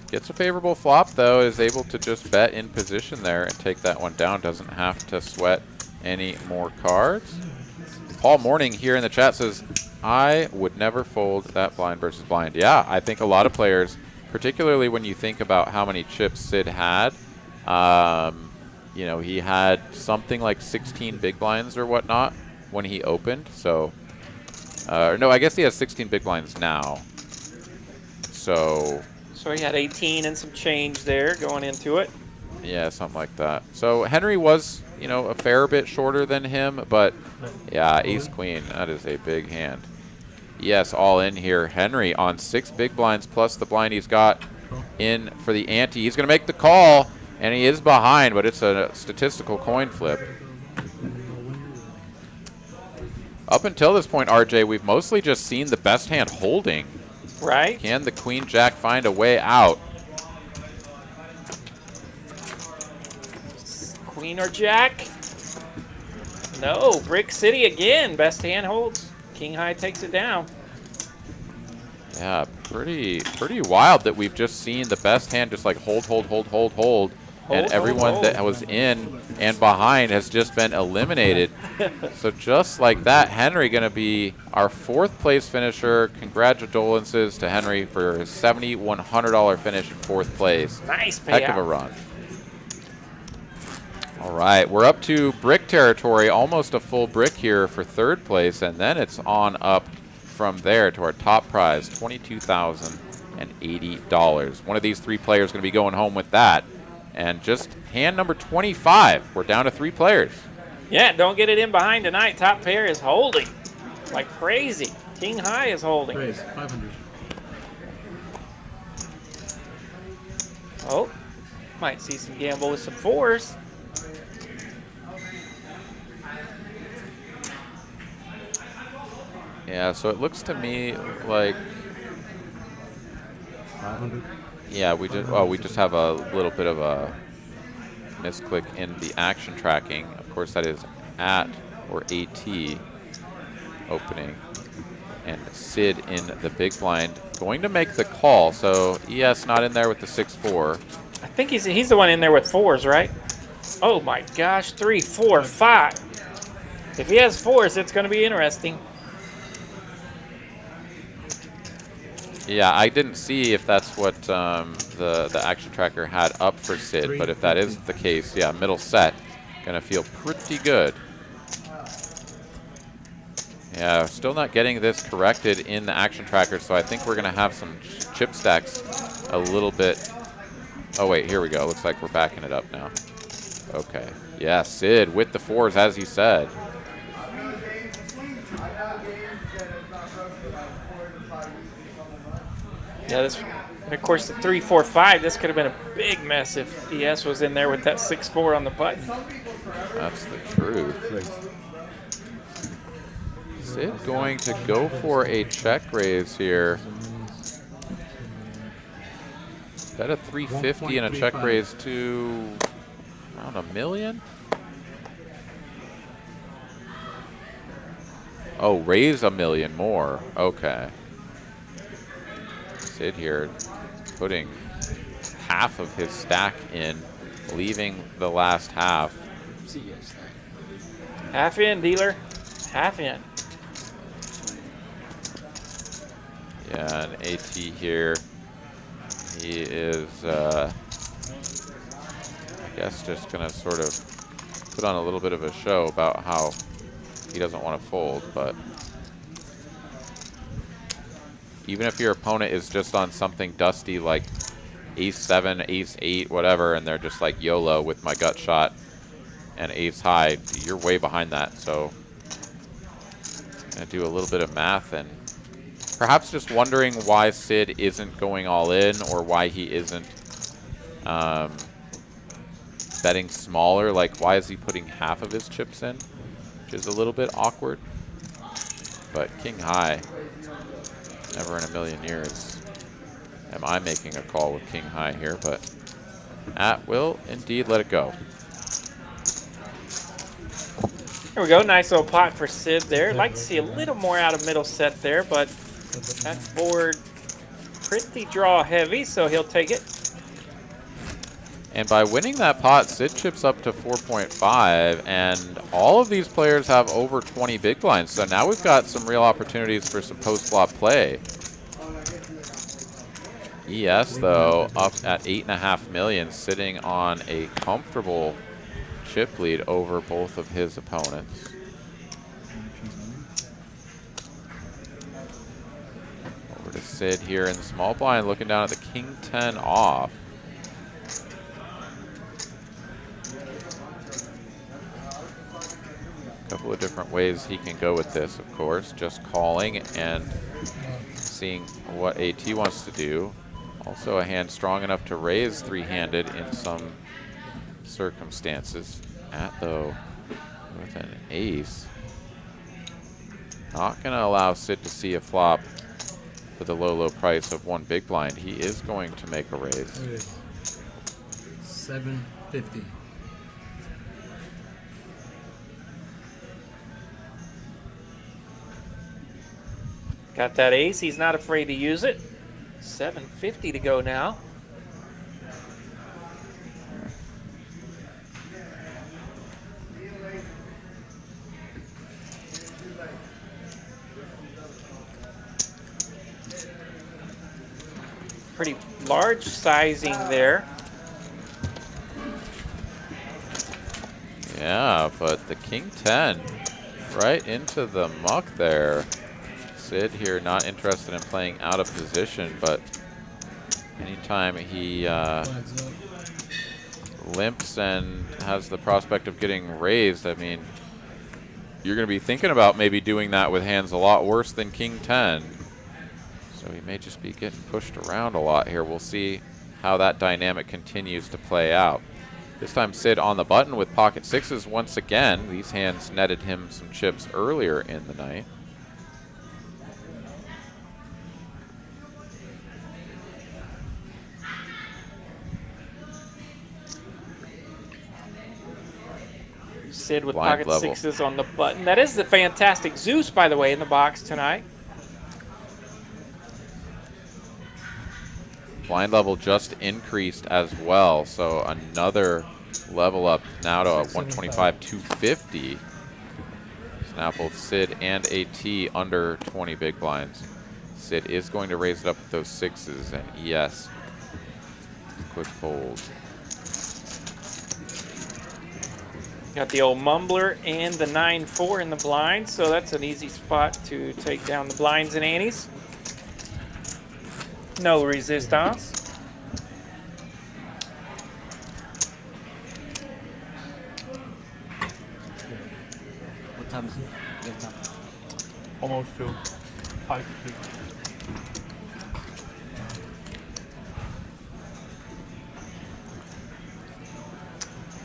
Gets a favorable flop, though, is able to just bet in position there and take that one down. Doesn't have to sweat any more cards. Paul Morning here in the chat says, I would never fold that blind versus blind. Yeah, I think a lot of players, particularly when you think about how many chips Sid had, you know, he had something like 16 big blinds or whatnot when he opened. So, no, I guess he has 16 big blinds now. So he had 18 and some change there going into it. yeah, something like that. So Henry was, you know, a fair bit shorter than him, but yeah, ace queen, that is a big hand. Yes, all in here. Henry on 6 big blinds plus the blind he's got in for the ante. He's going to make the call, and he is behind, but it's a statistical coin flip. Up until this point, RJ, we've mostly just seen the best hand holding. Right. Can the queen jack find a way out? Queen or jack? No, Brick City again. Best hand holds. King high takes it down. Yeah, pretty wild that we've just seen the best hand just like hold, and everyone that was in and behind has just been eliminated. So just like that, Henry going to be our 4th place finisher. Congratulations to Henry for his $7,100 finish in 4th place. Nice payout. Heck of a run. All right, we're up to brick territory, almost a full brick here for 3rd place, and then it's on up from there to our top prize, $22,080. One of these 3 players going to be going home with that. And just hand number 25. We're down to 3 players. Yeah, don't get it in behind tonight. Top pair is holding like crazy. King high is holding. Raise 500. Oh, might see some gamble with some 4s. Yeah, so it looks to me like 500. yeah, we just have a little bit of a misclick in the action tracking. Of course, that is at or AT opening. And Sid in the big blind going to make the call. So ES not in there with the 6-4. I think he's the one in there with 4s, right? Oh my gosh, 3, 4, 5. If he has 4s, it's going to be interesting. Yeah, I didn't see if that's what the action tracker had up for Sid, but if that is the case, yeah, middle set, gonna feel pretty good. Yeah, still not getting this corrected in the action tracker, so I think we're gonna have some chip stacks a little bit. Oh wait, here we go. Looks like we're backing it up now. Okay, yeah, Sid with the 4s as he said. Yeah, this, and of course the 3, 4, 5. This could have been a big mess if ES was in there with that 6-4 on the button. That's the truth. Sid going to go for a check raise here. Is that a 350 and a check raise to around $1 million? Oh, raise $1 million more. Okay. Sid here putting half of his stack in, leaving the last half. Half in, dealer. Half in. Yeah, an AT here. He is, I guess, just going to sort of put on a little bit of a show about how he doesn't want to fold, but even if your opponent is just on something dusty like ace-7, ace-8, whatever, and they're just like YOLO with my gut shot and ace-high, you're way behind that. So I'm going to do a little bit of math and perhaps just wondering why Sid isn't going all in or why he isn't betting smaller. Like, why is he putting half of his chips in? Which is a little bit awkward. But king high, never in a million years am I making a call with king high here, but At will indeed let it go. There we go. Nice little pot for Sid there. Like to see a little more out of middle set there, but that board pretty draw heavy, so he'll take it. And by winning that pot, Sid chips up to 4.5, and all of these players have over 20 big blinds. So now we've got some real opportunities for some post-flop play. ES, though, up at 8.5 million, sitting on a comfortable chip lead over both of his opponents. Over to Sid here in the small blind, looking down at the King 10 off. Couple of different ways he can go with this, of course. Just calling and seeing what AT wants to do. Also a hand strong enough to raise three-handed in some circumstances. Though, with an ace. Not going to allow Sid to see a flop for the low, low price of one big blind. He is going to make a raise. 750. Got that ace. He's not afraid to use it. 750 to go now. Pretty large sizing there. Yeah, but the King 10 right into the muck there. Sid here not interested in playing out of position, but anytime he limps and has the prospect of getting raised, I mean, you're going to be thinking about maybe doing that with hands a lot worse than King 10. So he may just be getting pushed around a lot here. We'll see how that dynamic continues to play out. This time Sid on the button with pocket sixes once again. These hands netted him some chips earlier in the night. Sid with Blind pocket level. sixes on the button. That is the fantastic Zeus, by the way, in the box tonight. Blind level just increased as well, so another level up now to 125, 250. So now both Sid and AT under 20 big blinds. Sid is going to raise it up with those sixes, and ES, quick fold. Got the old mumbler and the 9-4 in the blind, so that's an easy spot to take down the blinds and antes. No resistance. What time is it? Good time. Almost to 5 to 6.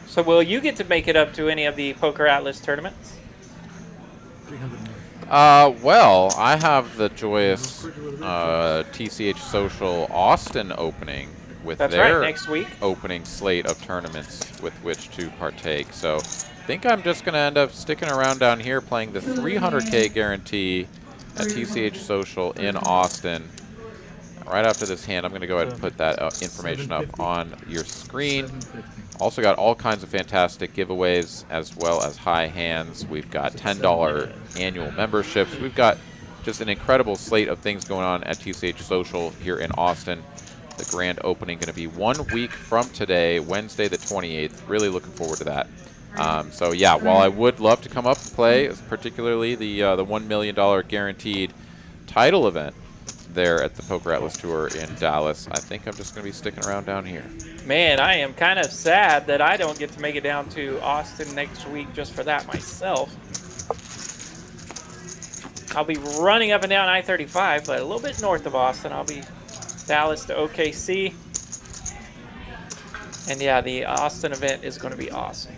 So will you get to make it up to any of the PokerAtlas tournaments? 300 million. Well, I have the joyous TCH Social Austin opening with That's their right, next week. opening slate of tournaments with which to partake. So I think I'm just going to end up sticking around down here playing the 300K guarantee at TCH Social in Austin. Right after this hand, I'm going to go ahead and put that information up on your screen. 750. Also got all kinds of fantastic giveaways as well as high hands. We've got $10 annual memberships. We've got just an incredible slate of things going on at TCH Social here in Austin. The grand opening going to be 1 week from today, Wednesday the 28th. Really looking forward to that. So yeah, while I would love to come up and play, particularly the $1 million guaranteed title event there at the PokerAtlas Tour in Dallas, I think I'm just going to be sticking around down here. Man, I am kind of sad that I don't get to make it down to Austin next week just for that myself. I'll be running up and down I-35, but a little bit north of Austin. I'll be Dallas to OKC. And yeah, the Austin event is going to be awesome.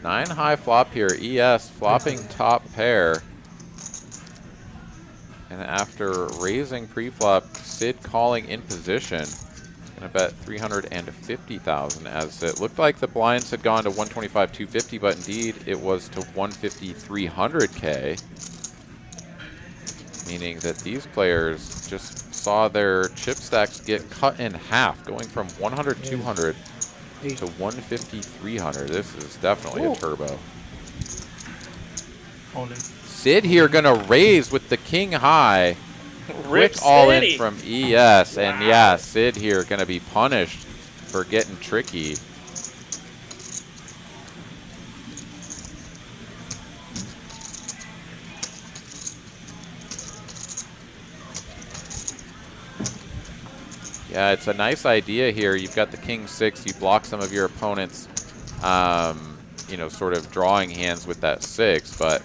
9 high flop here. ES flopping top pair. And after raising pre-flop, Sid calling in position. Gonna bet 350,000 as it looked like the blinds had gone to 125, 250, but indeed it was to 150, 300K. Meaning that these players just saw their chip stacks get cut in half, going from 100, 200 to 150, 300. This is definitely a turbo. Sid here gonna raise with the king high. Quick all in from ES, and yeah, Sid here gonna be punished for getting tricky. Yeah, it's a nice idea here. You've got the king 6, you block some of your opponent's, you know, sort of drawing hands with that 6, but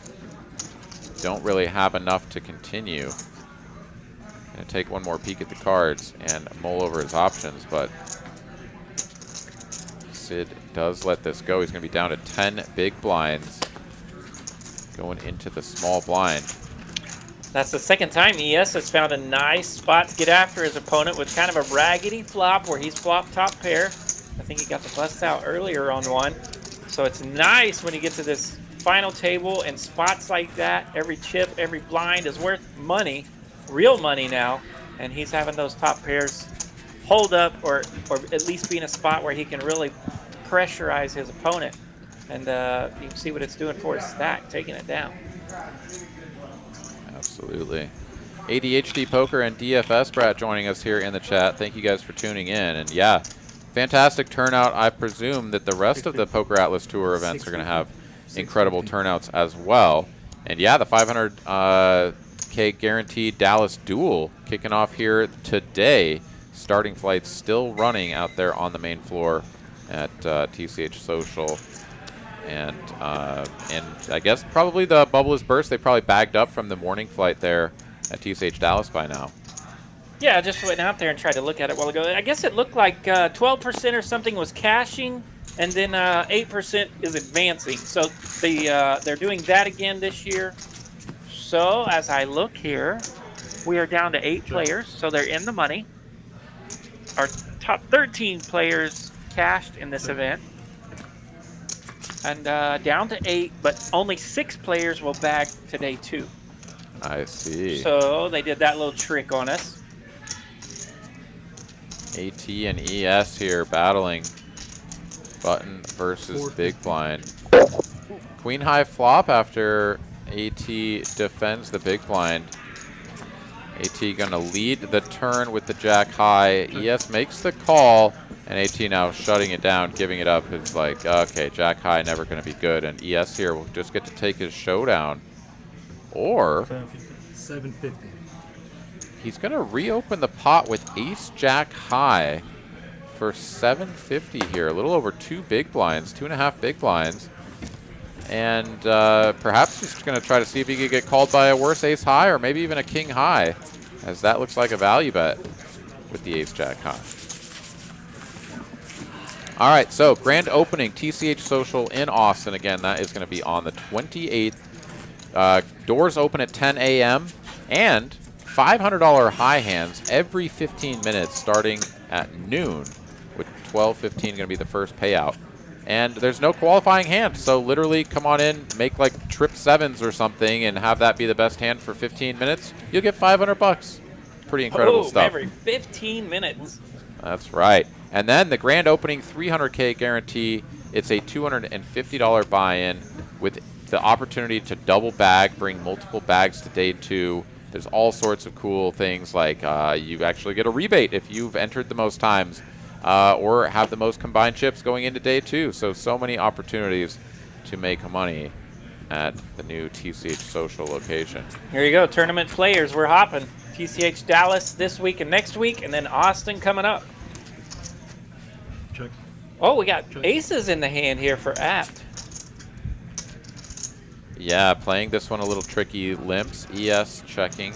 don't really have enough to continue. Gonna take one more peek at the cards and mull over his options, but Sid does let this go. He's gonna be down to 10 big blinds going into the small blind. That's the second time ES has found a nice spot to get after his opponent with kind of a raggedy flop where he's flopped top pair. I think he got the bust out earlier on one. So it's nice when you get to this final table and spots like that. Every chip, every blind is worth money, real money now. And he's having those top pairs hold up or at least be in a spot where he can really pressurize his opponent. And you can see what it's doing for his stack, taking it down. Absolutely. ADHD Poker and DFS Brat joining us here in the chat. Thank you guys for tuning in. And yeah, fantastic turnout. I presume that the rest of the PokerAtlas Tour events are going to have incredible turnouts as well. And yeah, the 500K guaranteed Dallas Duel kicking off here today. Starting flights still running out there on the main floor at TCH Social. And I guess probably the bubble is burst. They probably bagged up from the morning flight there at TCH Dallas by now. Yeah, I just went out there and tried to look at it a while ago. I guess it looked like 12% or something was cashing, and then 8% is advancing. So they're doing that again this year. So as I look here, we are down to 8 players, so they're in the money. Our top 13 players cashed in this event. And down to 8, but only 6 players will bag today too. I see. So they did that little trick on us. AT and ES here battling button versus big blind. Queen high flop after AT defends the big blind. AT gonna lead the turn with the jack high. ES makes the call, and AT now shutting it down, giving it up. It's like, okay, jack high never gonna be good, and ES here will just get to take his showdown. Or 750. He's gonna reopen the pot with ace jack high for 750 here. A little over 2 big blinds, 2.5 big blinds. And perhaps he's going to try to see if he could get called by a worse ace high or maybe even a king high, as that looks like a value bet with the ace jack high. All right, so grand opening, TCH Social in Austin. Again, that is going to be on the 28th. Doors open at 10 a.m. and $500 high hands every 15 minutes starting at noon, with 12:15 going to be the first payout. And there's no qualifying hand, so literally come on in, make like trip 7s or something, and have that be the best hand for 15 minutes. You'll get $500. Pretty incredible stuff. Every 15 minutes. That's right. And then the grand opening 300K guarantee. It's a $250 buy-in with the opportunity to double bag, bring multiple bags to day 2. There's all sorts of cool things like you actually get a rebate if you've entered the most times. Or have the most combined chips going into day 2. So many opportunities to make money at the new TCH Social location. Here you go, tournament players. We're hopping. TCH Dallas this week and next week, and then Austin coming up. Check. Oh, we got aces in the hand here for Apt. Yeah, playing this one a little tricky. Limps, ES checking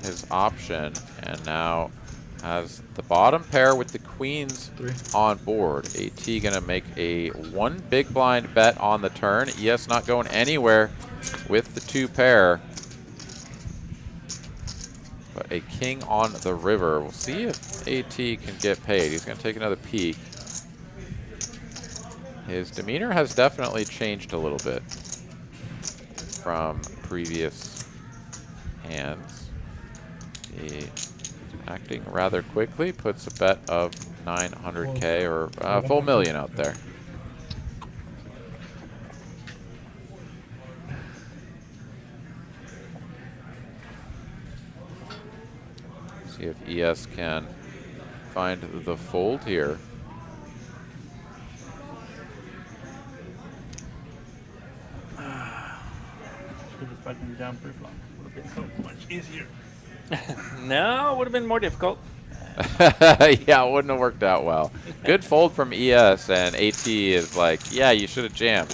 his option, and now has the bottom pair with the queens on board. AT gonna make a 1 big blind bet on the turn. ES not going anywhere with the 2 pair. But a king on the river. We'll see if AT can get paid. He's going to take another peek. His demeanor has definitely changed a little bit from previous hands. He acting rather quickly, puts a bet of 900K or a full million out there. See if ES can find the fold here. Fighting down pre-flop would have been so much easier. No, it would have been more difficult. Yeah, it wouldn't have worked out well. Good fold from ES, and AT is like, yeah, you should have jammed.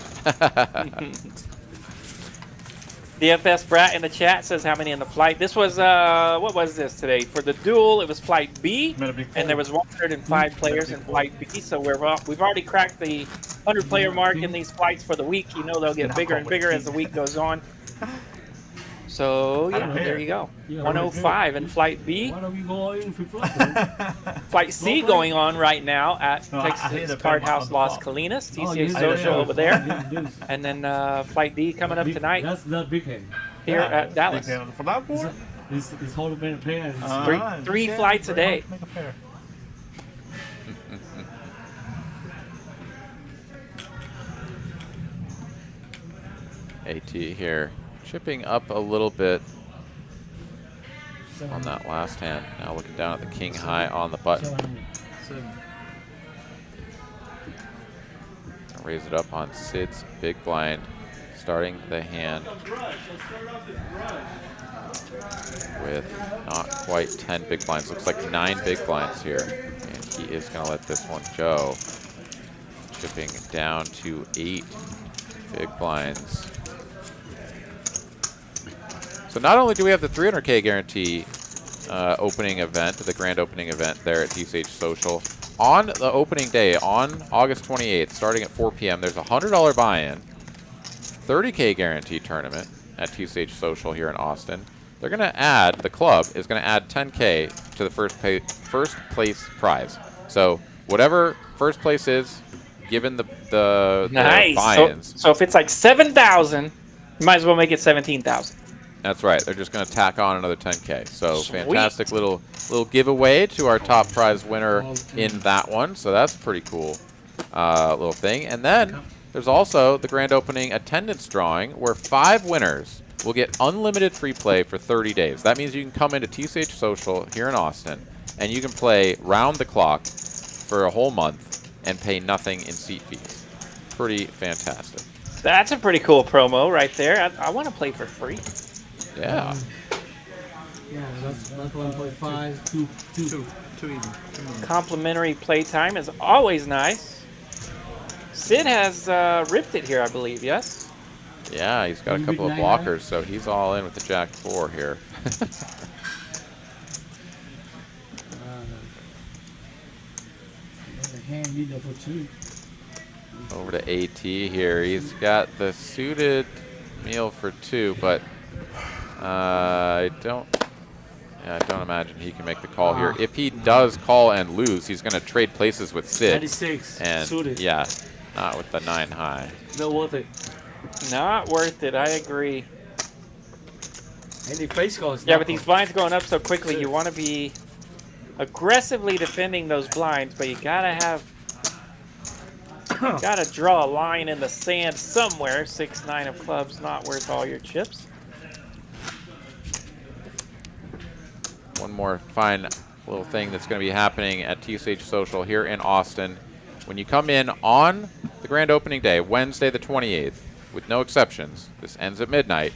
DFS Brat in the chat says how many in the flight. This was, what was this today? For the duel, it was flight B, and there was 105 players in flight B, so we've already cracked the 100-player mark in these flights for the week. You know they'll get bigger and bigger as the week goes on. So, yeah, there you go. 105 in flight B. Why don't we go in for Flight C going on right now at Texas Card House Las Colinas, TCA Social over there. And then Flight D coming up tonight That's the big hand. here at Dallas. For that board? This whole band pair. Three flights a day. Make a pair. AT here, chipping up a little bit on that last hand. Now looking down at the king high on the button. Raise it up on Sid's big blind, starting the hand with not quite 10 big blinds. Looks like 9 big blinds here. And he is going to let this one go. Chipping down to 8 big blinds. So not only do we have the 300K guarantee opening event, the grand opening event there at TCH Social, on the opening day on August 28th, starting at 4 p.m., there's a $100 buy-in, 30K guarantee tournament at TCH Social here in Austin. They're going to add, the club is going to add 10K to the first place prize. So whatever first place is, given the Nice. buy-ins. So if it's like 7,000, you might as well make it 17,000. That's right. They're just going to tack on another 10K. So Sweet. fantastic little giveaway to our top prize winner in that one. So that's a pretty cool little thing. And then there's also the grand opening attendance drawing where 5 winners will get unlimited free play for 30 days. That means you can come into TCH Social here in Austin and you can play round the clock for a whole month and pay nothing in seat fees. Pretty fantastic. That's a pretty cool promo right there. I want to play for free. Yeah. Yeah, that's 1.5, 2 even. Complimentary playtime is always nice. Sid has ripped it here, I believe, yes? Yeah, he's got a couple of blockers, so he's all in with the Jack 4 here. Hand leader for 2. Over to AT here. He's got the suited meal for 2, but I don't imagine he can make the call here. If he does call and lose, he's going to trade places with Sid. 96 And suited. yeah, not with the 9 high. Not worth it. Not worth it, I agree. And the face calls. Yeah, but these blinds going up so quickly, you want to be aggressively defending those blinds, but you gotta draw a line in the sand somewhere. 6-9 of clubs, not worth all your chips. One more fine little thing that's going to be happening at TCH Social here in Austin. When you come in on the grand opening day, Wednesday the 28th, with no exceptions, this ends at midnight,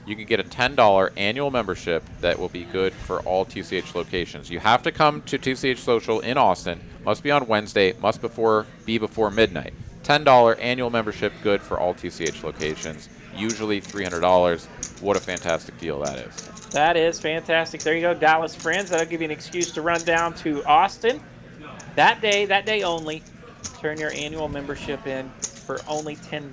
you can get a $10 annual membership that will be good for all TCH locations. You have to come to TCH Social in Austin, must be on Wednesday, must be before midnight. $10 annual membership good for all TCH locations, usually $300. What a fantastic deal that is. That is fantastic. There you go, Dallas friends. That'll give you an excuse to run down to Austin. That day only. Turn your annual membership in for only $10.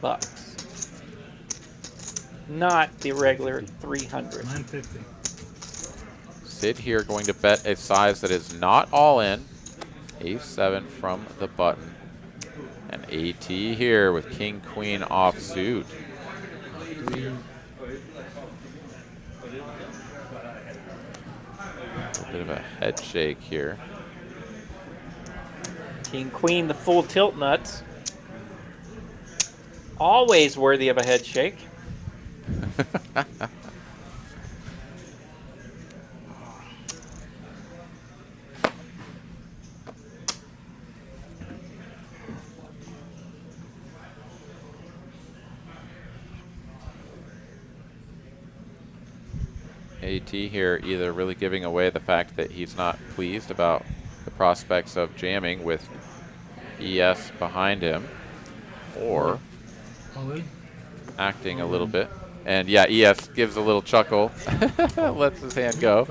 Not the regular $300. $950. Sid here going to bet a size that is not all in. Ace-7 from the button. And AT here with king-queen offsuit. A bit of a head shake here. King, queen, the full tilt nuts. Always worthy of a head shake. AT here either really giving away the fact that he's not pleased about the prospects of jamming with ES behind him, or acting a little bit. And yeah, ES gives a little chuckle, lets his hand go.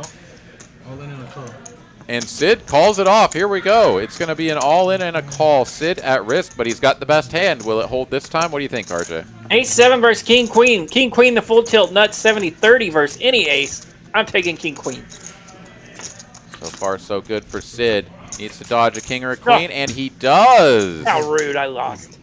And Sid calls it off. Here we go. It's going to be an all-in and a call. Sid at risk, but he's got the best hand. Will it hold this time? What do you think, RJ? Ace-7 versus king, queen. King, queen, the full tilt nuts, 70-30 versus any ace. I'm taking king, queen. So far, so good for Sid. Needs to dodge a king or a queen, and he does. How rude, I lost.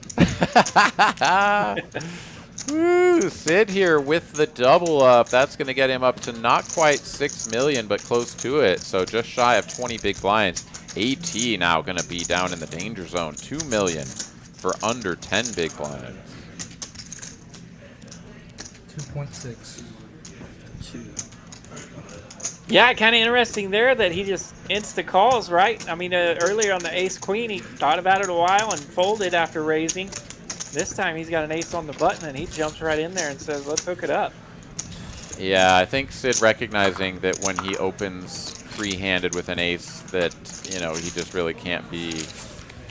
Woo, Sid here with the double up. That's going to get him up to not quite 6 million, but close to it. So just shy of 20 big blinds. AT now going to be down in the danger zone. 2 million for under 10 big blinds. 2.6. Yeah, kind of interesting there that he just insta calls, right? I mean, earlier on the ace-queen, he thought about it a while and folded after raising. This time he's got an ace on the button and he jumps right in there and says, let's hook it up. Yeah, I think Sid recognizing that when he opens free-handed with an ace that, you know, he just really can't be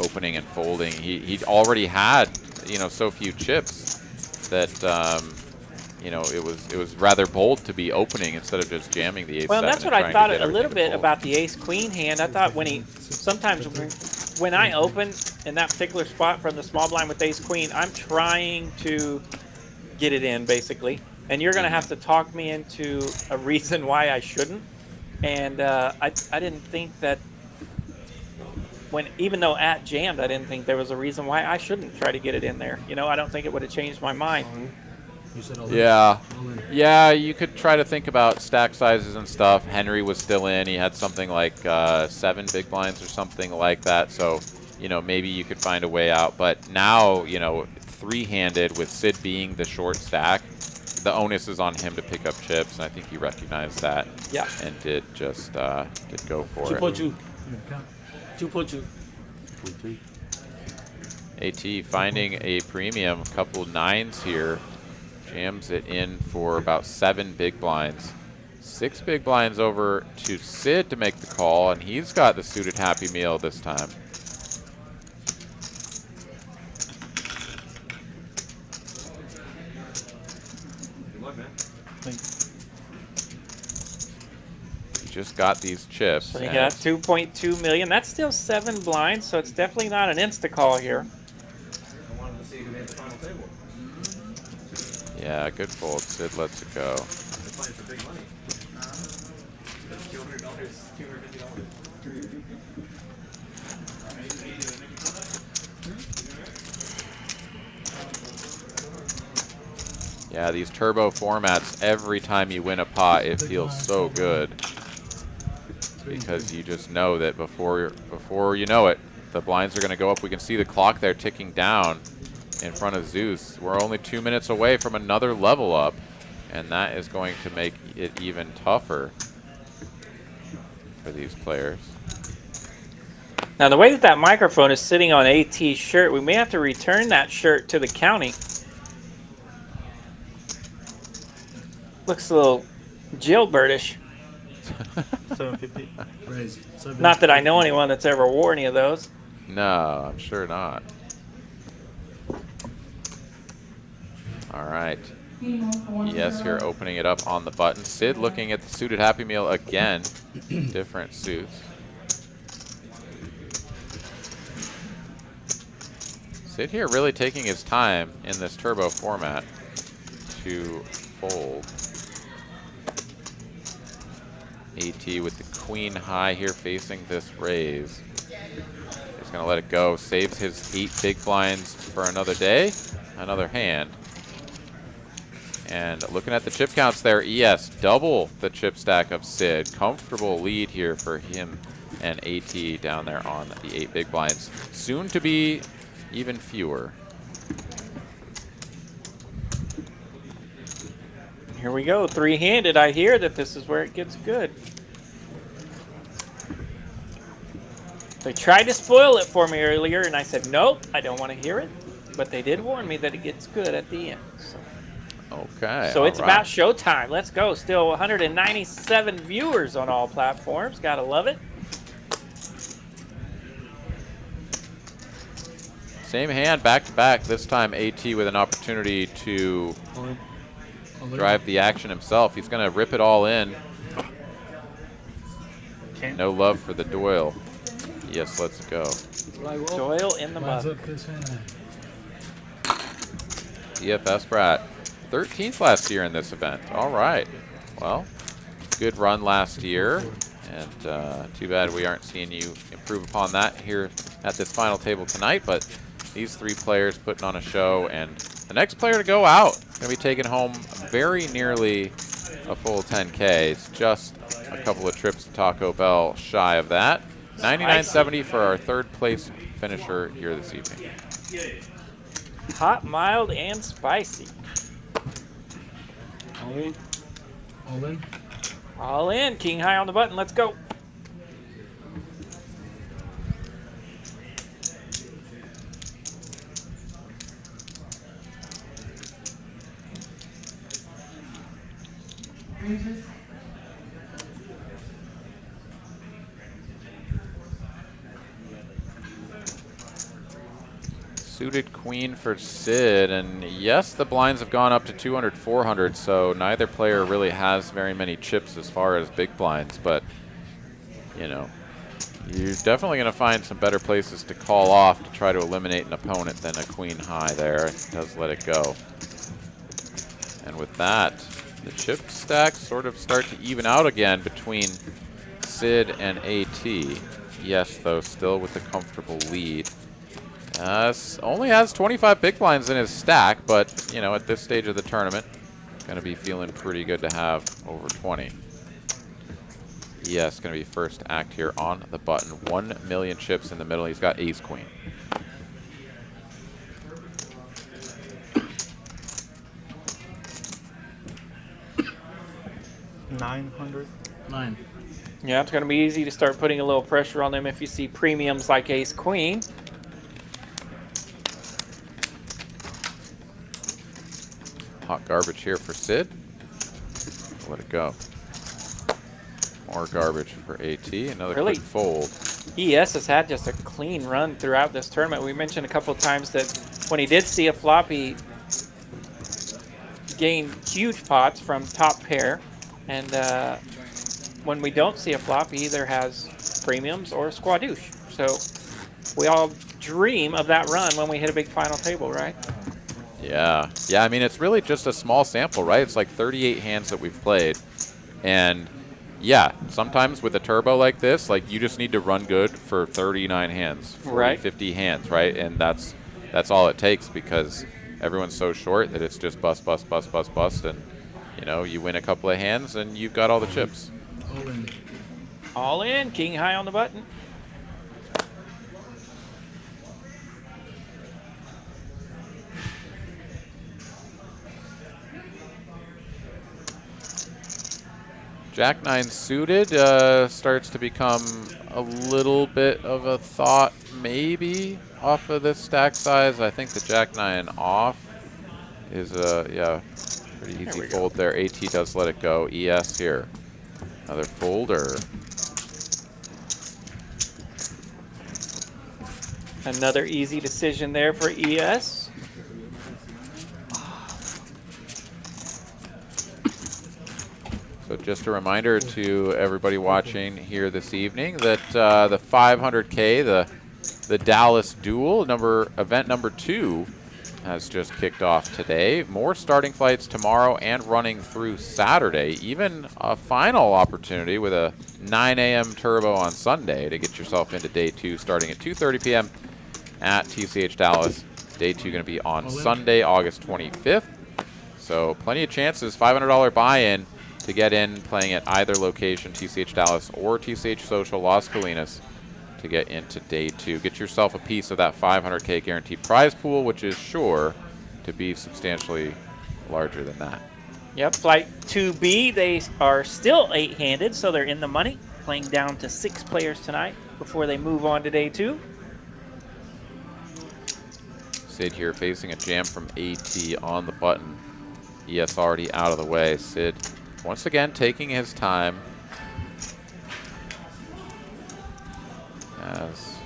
opening and folding. He already had, you know, so few chips that, you know, it was rather bold to be opening instead of just jamming the ace. Well, that's what I thought a little bit about the ace-queen hand. I thought when he, sometimes when I open in that particular spot from the small blind with ace-queen, I'm trying to get it in, basically. And you're going to have to talk me into a reason why I shouldn't. And I didn't think that even though at jammed, I didn't think there was a reason why I shouldn't try to get it in there. You know, I don't think it would have changed my mind. Yeah. Yeah, you could try to think about stack sizes and stuff. Henry was still in. He had something like 7 big blinds or something like that. So, you know, maybe you could find a way out. But now, you know, three-handed with Sid being the short stack, the onus is on him to pick up chips, and I think he recognized that. Yeah. And did just did go for it. 2.2. AT finding a premium, couple 9s here. Jams it in for about 7 big blinds. 6 big blinds over to Sid to make the call, and he's got the suited Happy Meal this time. Good luck, man. He just got these chips. So you got 2.2 million. That's still 7 blinds, so it's definitely not an insta call here. I wanted to see who made the final table. Yeah, good fold. Sid lets it go. They're playing for big money. $200, $250. Yeah, these turbo formats, every time you win a pot, it feels so good. Because you just know that before you know it, the blinds are going to go up. We can see the clock there ticking down in front of Zeus. We're only 2 minutes away from another level up, and that is going to make it even tougher for these players. Now, the way that microphone is sitting on AT's shirt, we may have to return that shirt to the county. Looks a little jailbirdish. 750. Raise. Not that I know anyone that's ever wore any of those. No, I'm sure not. All right. Yes, here opening it up on the button. Sid looking at the suited Happy Meal again. Different suits. Sid here really taking his time in this turbo format to fold. AT with the queen high here facing this raise. He's going to let it go. Saves his 8 big blinds for another day, another hand. And looking at the chip counts there, ES double the chip stack of Sid. Comfortable lead here for him and AT down there on the 8 big blinds. Soon to be even fewer. Here we go, three-handed. I hear that this is where it gets good. They tried to spoil it for me earlier, and I said, nope, I don't want to hear it. But they did warn me that it gets good at the end. Okay. So it's about showtime. Let's go. Still 197 viewers on all platforms. Gotta love it. Same hand, back to back. This time AT with an opportunity to drive the action himself. He's going to rip it all in. No love for the Doyle. Yes, let's go. Doyle in the mud. DFS Brat. 13th last year in this event. All right. Well, good run last year. And too bad we aren't seeing you improve upon that here at this final table tonight. But these 3 players putting on a show. And the next player to go out going to be taking home very nearly a full 10K. It's just a couple of trips to Taco Bell shy of that. 99.70 for our 3rd place finisher here this evening. Hot, mild, and spicy. All in. All in. All in. King high on the button. Let's go. Suited queen for Sid, and yes, the blinds have gone up to 200, 400, so neither player really has very many chips as far as big blinds, but, you know, you're definitely going to find some better places to call off to try to eliminate an opponent than a queen high there. It does let it go. And with that, the chip stacks sort of start to even out again between Sid and AT. Yes, though, still with a comfortable lead. Only has 25 big blinds in his stack, but, you know, at this stage of the tournament, going to be feeling pretty good to have over 20. Yes, going to be first act here on the button. 1 million chips in the middle. He's got ace queen. Nine. Yeah, it's going to be easy to start putting a little pressure on them if you see premiums like ace queen. Hot garbage here for Sid. Let it go. More garbage for AT. Another Really? quick fold. ES has had just a clean run throughout this tournament. We mentioned a couple of times that when he did see a flop, he gained huge pots from top pair. And when we don't see a flop, he either has premiums or squadouche. So we all dream of that run when we hit a big final table, right? Yeah. Yeah, I mean, it's really just a small sample, right? It's like 38 hands that we've played. And, yeah, sometimes with a turbo like this, like, you just need to run good for 39 hands, 40, right. 50 hands, right? And that's all it takes because everyone's so short that it's just bust, bust, bust, bust, bust. And, you know, you win a couple of hands and you've got all the chips. All in. All in. King high on the button. Jack-9 suited starts to become a little bit of a thought maybe off of this stack size. I think the Jack-9 off is yeah, pretty easy fold there. AT does let it go. ES here. Another folder. Another easy decision there for ES. So just a reminder to everybody watching here this evening that the 500K, the Dallas Duel, event number 2, has just kicked off today. More starting flights tomorrow and running through Saturday. Even a final opportunity with a 9 a.m. turbo on Sunday to get yourself into day 2 starting at 2:30 p.m. at TCH Dallas. Day 2 going to be on Sunday, August 25th. So plenty of chances, $500 buy-in to get in playing at either location, TCH Dallas or TCH Social Las Colinas, to get into day 2. Get yourself a piece of that $500K guaranteed prize pool, which is sure to be substantially larger than that. Yep, flight 2B, they are still 8-handed, so they're in the money, playing down to 6 players tonight before they move on to day 2. Sid here facing a jam from AT on the button. ES already out of the way. Sid once again taking his time. As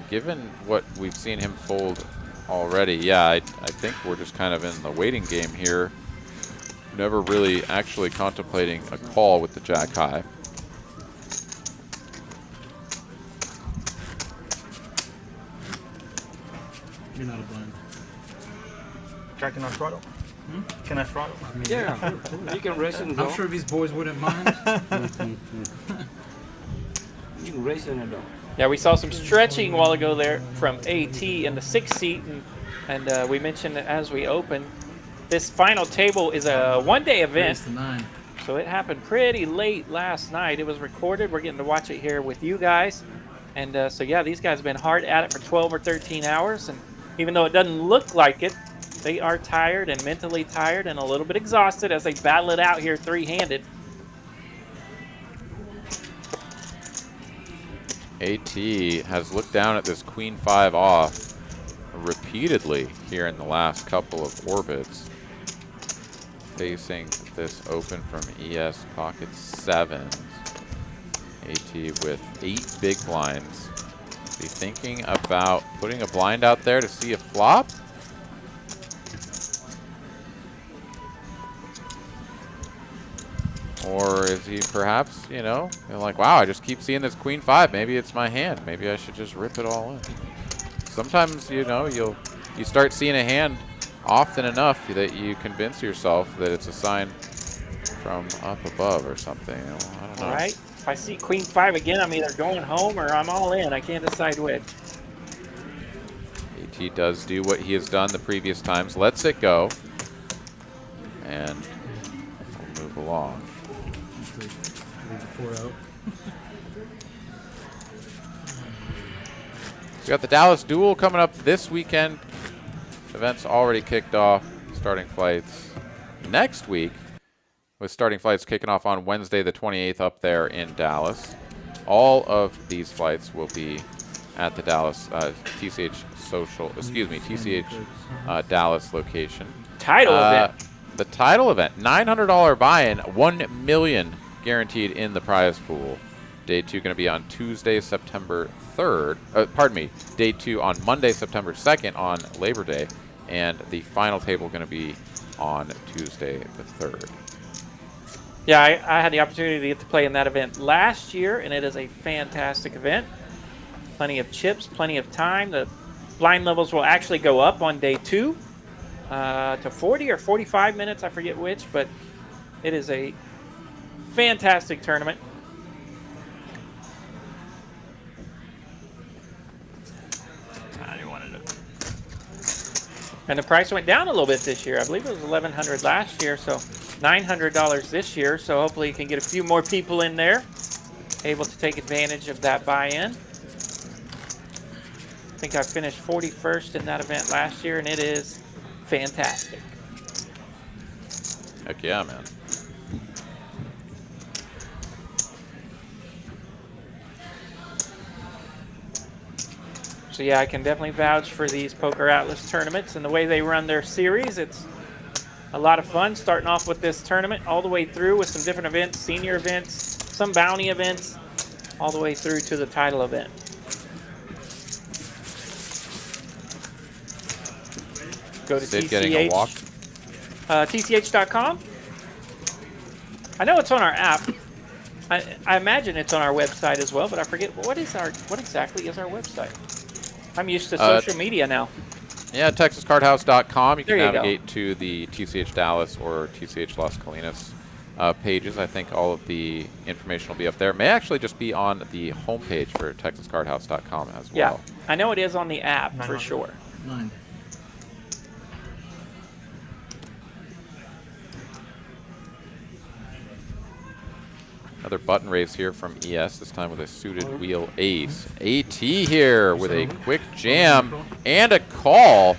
given what we've seen him fold already, yeah, I think we're just kind of in the waiting game here. Never really actually contemplating a call with the jack high. You're not a blind. Jack, can I throttle? Can I throttle? Yeah, you can raise and go. I'm sure these boys wouldn't mind. You can raise and go. Yeah, we saw some stretching a while ago there from AT in the 6th seat, and we mentioned that as we opened, this final table is a one-day event. Raise to 9. So it happened pretty late last night. It was recorded. We're getting to watch it here with you guys. And so, yeah, these guys have been hard at it for 12 or 13 hours. And even though it doesn't look like it, they are tired and mentally tired and a little bit exhausted as they battle it out here 3-handed. AT has looked down at this queen 5 off repeatedly here in the last couple of orbits. Facing this open from ES pocket 7s. AT with 8 big blinds. Be thinking about putting a blind out there to see a flop? Or is he perhaps, you know, like, wow, I just keep seeing this queen 5. Maybe it's my hand. Maybe I should just rip it all in. Sometimes, you know, you start seeing a hand often enough that you convince yourself that it's a sign from up above or something. You know, I don't know. All right. If I see queen 5 again, I'm either going home or I'm all in. I can't decide which. AT does do what he has done the previous times. Lets it go. And we'll move along. Leave the 4 out. We got the Dallas Duel coming up this weekend. Event's already kicked off. Starting flights next week, with starting flights kicking off on Wednesday the 28th up there in Dallas. All of these flights will be at the Dallas TCH Social, TCH Dallas location. Title event. The title event, $900 buy-in, $1 million guaranteed in the prize pool. Day 2 going to be on Tuesday, September 3rd. Day 2 on Monday, September 2nd on Labor Day. And the final table going to be on Tuesday the 3rd. Yeah, I had the opportunity to get to play in that event last year, and it is a fantastic event. Plenty of chips, plenty of time. The blind levels will actually go up on day 2 to 40 or 45 minutes, I forget which, but it is a fantastic tournament. And the price went down a little bit this year. I believe it was $1,100 last year, so $900 this year. So hopefully you can get a few more people in there, able to take advantage of that buy-in. I think I finished 41st in that event last year, and it is fantastic. Heck yeah, man. So yeah, I can definitely vouch for these PokerAtlas tournaments and the way they run their series. It's a lot of fun, starting off with this tournament all the way through with some different events, senior events, some bounty events, all the way through to the title event. Go to Sid getting a walk. TCH.com. I know it's on our app. I imagine it's on our website as well, but I forget what exactly is our website. I'm used to social media now. Yeah, TexasCardHouse.com. You can There you go. navigate to the TCH Dallas or TCH Las Colinas pages. I think all of the information will be up there. It may actually just be on the homepage for TexasCardHouse.com as Yeah, well. I know it is on the app for 900. sure. 9. Another button raise here from ES, this time with a suited wheel ace. AT here with a quick jam and a call.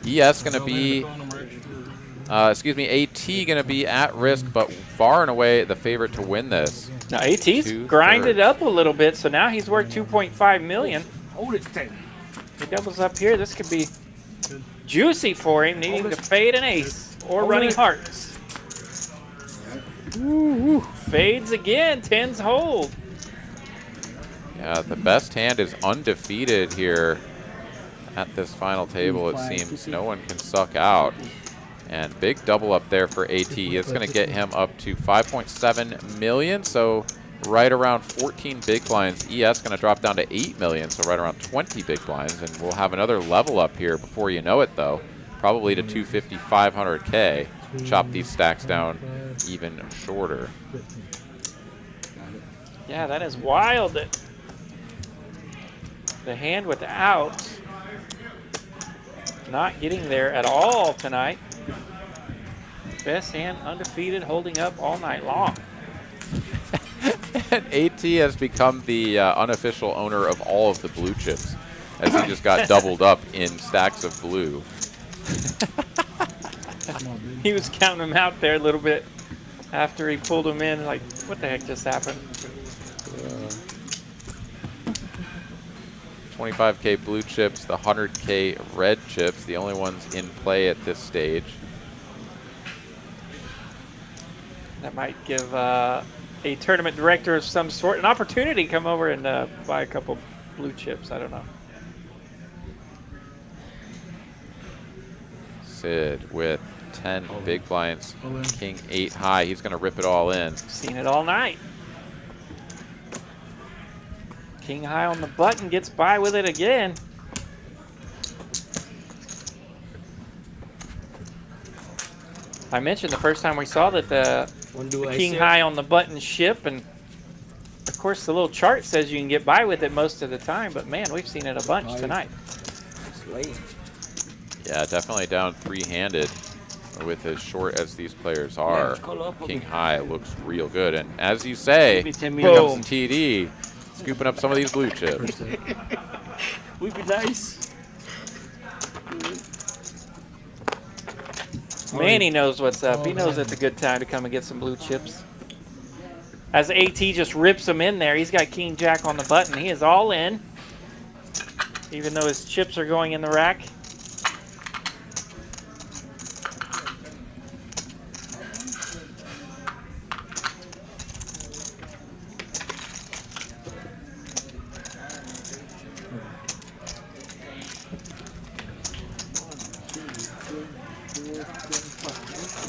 ES going to be, excuse me, AT going to be at risk, but far and away the favorite to win this. Now AT's grinded up a little bit, so now he's worth 2.5 million. Hold it tight. He doubles up here. This could be juicy for him, needing to fade an ace or running hearts. Ooh, fades again. 10s hold. Yeah, the best hand is undefeated here at this final table. It seems no one can suck out. And big double up there for AT. It's going to get him up to 5.7 million, so right around 14 big blinds. ES going to drop down to 8 million, so right around 20 big blinds. And we'll have another level up here before you know it, though. Probably to 250, 500K. Chop these stacks down even shorter. Yeah, that is wild. That the hand without not getting there at all tonight. Best hand undefeated, holding up all night long. And AT has become the unofficial owner of all of the blue chips, as he just got doubled up in stacks of blue. He was counting them out there a little bit after he pulled them in. Like, what the heck just happened? 25K blue chips, the 100K red chips, the only ones in play at this stage. That might give a tournament director of some sort an opportunity to come over and buy a couple blue chips. I don't know. Sid with 10 big blinds, king 8 high. He's going to rip it all in. Seen it all night. King high on the button, gets by with it again. I mentioned the first time we saw that the king high on the button ship, and of course the little chart says you can get by with it most of the time, but man, we've seen it a bunch tonight. Yeah, definitely down three-handed with as short as these players are. King high looks real good, and as you say, here comes TD, scooping up some of these blue chips. Would be nice. Man, he knows what's up. He knows it's a good time to come and get some blue chips. As AT just rips them in there, he's got king jack on the button. He is all in, even though his chips are going in the rack.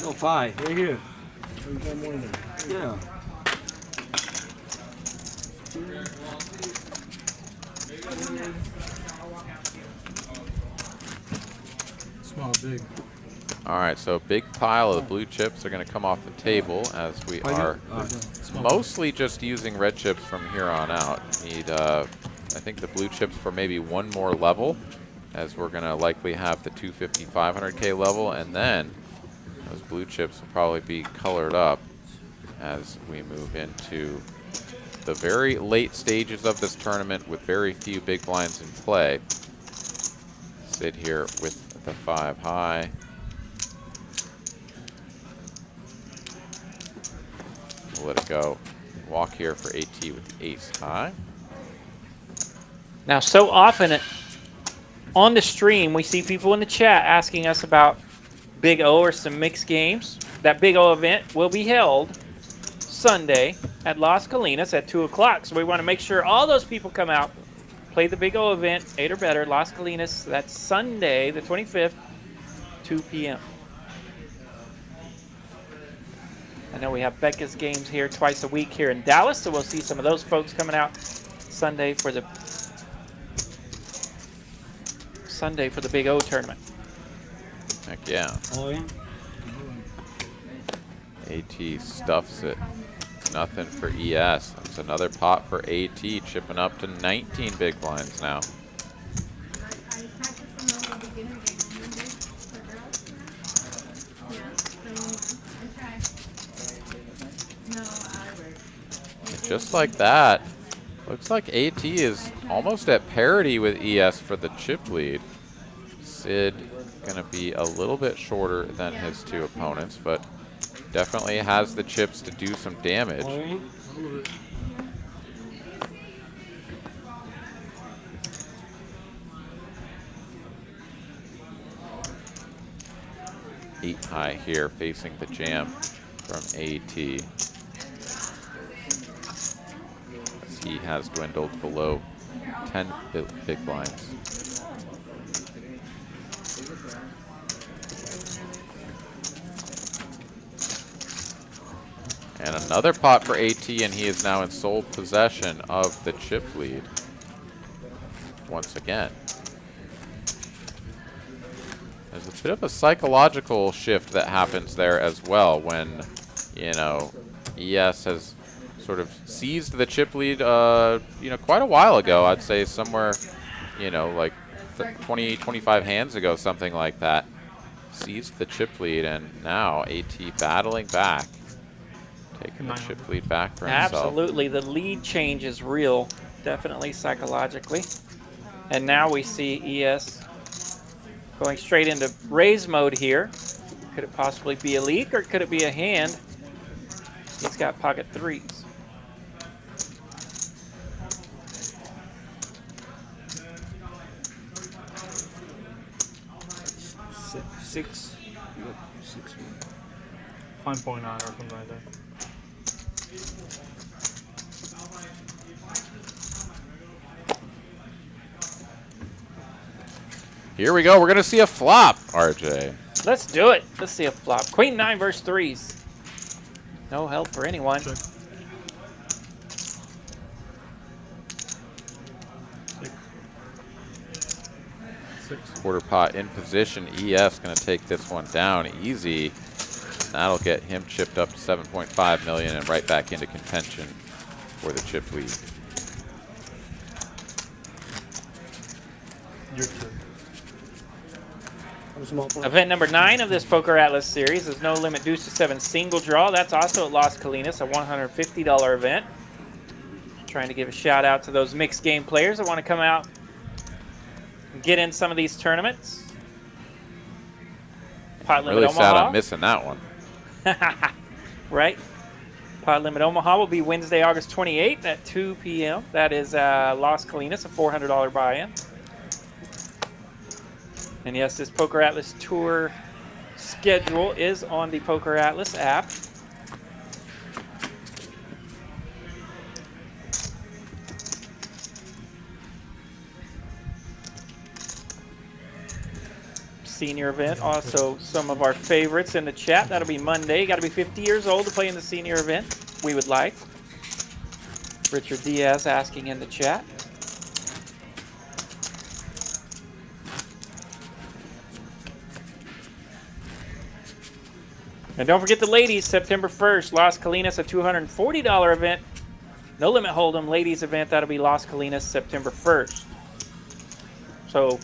No, 5. Right here. Yeah. Small, big. All right, so big pile of blue chips are going to come off the table as we are mostly just using red chips from here on out. Need, I think, the blue chips for maybe one more level, as we're going to likely have the 250, 500K level, and then those blue chips will probably be colored up as we move into the very late stages of this tournament with very few big blinds in play. Sit here with the 5 high. We'll let it go. Walk here for AT with ace high. Now, so often on the stream, we see people in the chat asking us about Big O or some mixed games. That Big O event will be held Sunday at Las Colinas at 2 o'clock. So we want to make sure all those people come out, play the Big O event, 8 or better, Las Colinas. That's Sunday, the 25th, 2 p.m. I know we have Becca's games here twice a week here in Dallas, so we'll see some of those folks coming out Sunday for the Sunday for the Big O tournament. Heck yeah. Oh, yeah. AT stuffs it. Nothing for ES. That's another pot for AT, chipping up to 19 big blinds now. And just like that, looks like AT is almost at parity with ES for the chip lead. Sid gonna be a little bit shorter than his two opponents, but definitely has the chips to do some damage. Oh, yeah. 8 high here facing the jam from AT. As he has dwindled below 10 big blinds. And another pot for AT, and he is now in sole possession of the chip lead once again. There's a bit of a psychological shift that happens there as well when, you know, ES has sort of seized the chip lead, you know, quite a while ago. I'd say somewhere, you know, like 20, 25 hands ago, something like that. Seized the chip lead, and now AT battling back, taking the chip lead back for himself. Absolutely, the lead change is real, definitely psychologically. And now we see ES going straight into raise mode here. Could it possibly be a leak, or could it be a hand? He's got pocket threes. Six. 5.9 or something like that. Here we go. We're going to see a flop, RJ. Let's do it. Let's see a flop. Queen 9 versus threes. No help for anyone. Check. Six. Quarter pot in position. ES going to take this one down easy. That'll get him chipped up to 7.5 million and right back into contention for the chip lead. Your turn. Event number 9 of this PokerAtlas series is No Limit Deuce to 7 single draw. That's also at Las Colinas, a $150 event. Trying to give a shout out to those mixed game players that want to come out and get in some of these tournaments. Pot Limit Really sad Omaha. I'm missing that one. Right? Pot Limit Omaha will be Wednesday, August 28th at 2 p.m. That is Las Colinas, a $400 buy-in. And yes, this PokerAtlas Tour schedule is on the PokerAtlas app. Senior event, also some of our favorites in the chat. That'll be Monday. Got to be 50 years old to play in the senior event. We would like. Richard Diaz asking in the chat. And don't forget the ladies, September 1st, Las Colinas, a $240 event. No Limit Hold'em ladies event. That'll be Las Colinas, September 1st. So,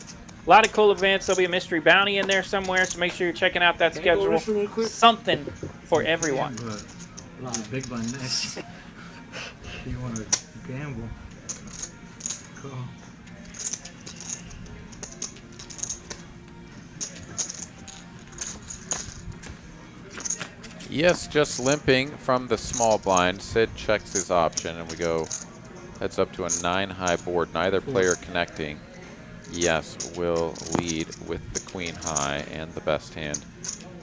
a lot of cool events. There'll be a mystery bounty in there somewhere, so make sure you're checking out that schedule. Something for everyone. But big blind next. You want to gamble? Cool. Yes, just limping from the small blind. Sid checks his option, and we go heads up to a 9 high board. Neither player connecting. Yes, will lead with the queen high and the best hand.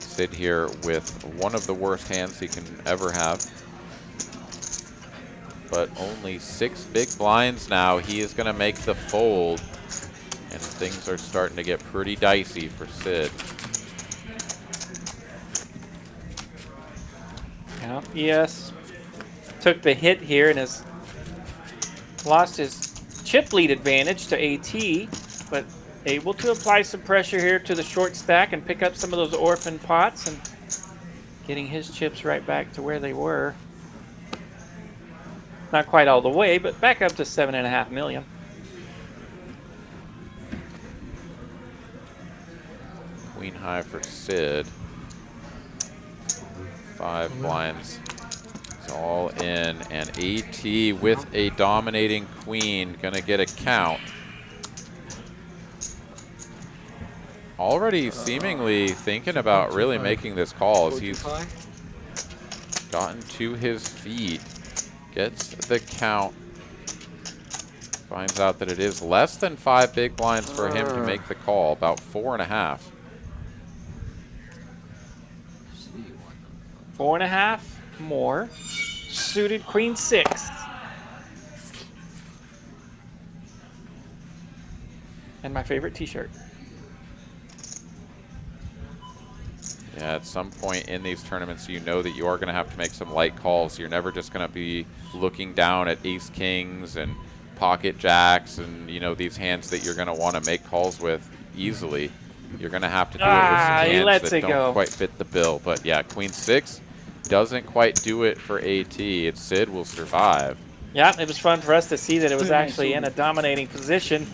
Sid here with one of the worst hands he can ever have. But only 6 big blinds now. He is going to make the fold, and things are starting to get pretty dicey for Sid. Yeah, yes. Took the hit here and has lost his chip lead advantage to AT, but able to apply some pressure here to the short stack and pick up some of those orphan pots and getting his chips right back to where they were. Not quite all the way, but back up to 7.5 million. Queen high for Sid. 5 blinds. It's all in, and AT with a dominating queen, gonna get a count. Already seemingly thinking about really making this call as he's gotten to his feet. Gets the count. Finds out that it is less than 5 big blinds for him to make the call, about 4.5. 4.5 more. Suited queen 6. And my favorite t-shirt. Yeah, at some point in these tournaments, you know that you are going to have to make some light calls. You're never just going to be looking down at ace kings and pocket jacks and, you know, these hands that you're going to want to make calls with easily. You're going to have to do it with some hands that don't quite fit the bill. But yeah, queen 6 doesn't quite do it for AT. It's Sid will survive. Yeah, it was fun for us to see that it was actually in a dominating position.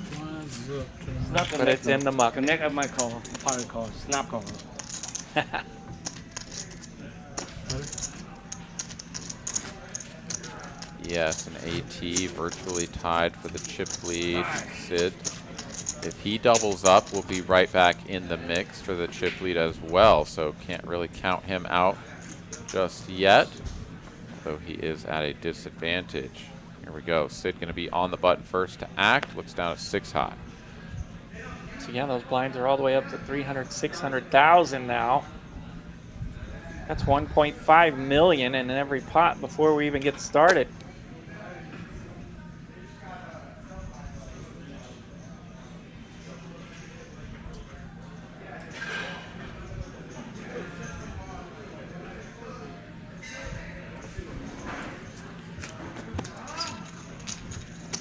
But it's in the muck. Connect up my call. Part call. Snap call. Yes, an AT virtually tied for the chip lead. Sid, if he doubles up, will be right back in the mix for the chip lead as well. So can't really count him out just yet, though he is at a disadvantage. Here we go. Sid going to be on the button first to act. Looks down at 6 high. So yeah, those blinds are all the way up to 300, 600,000 now. That's 1.5 million in every pot before we even get started.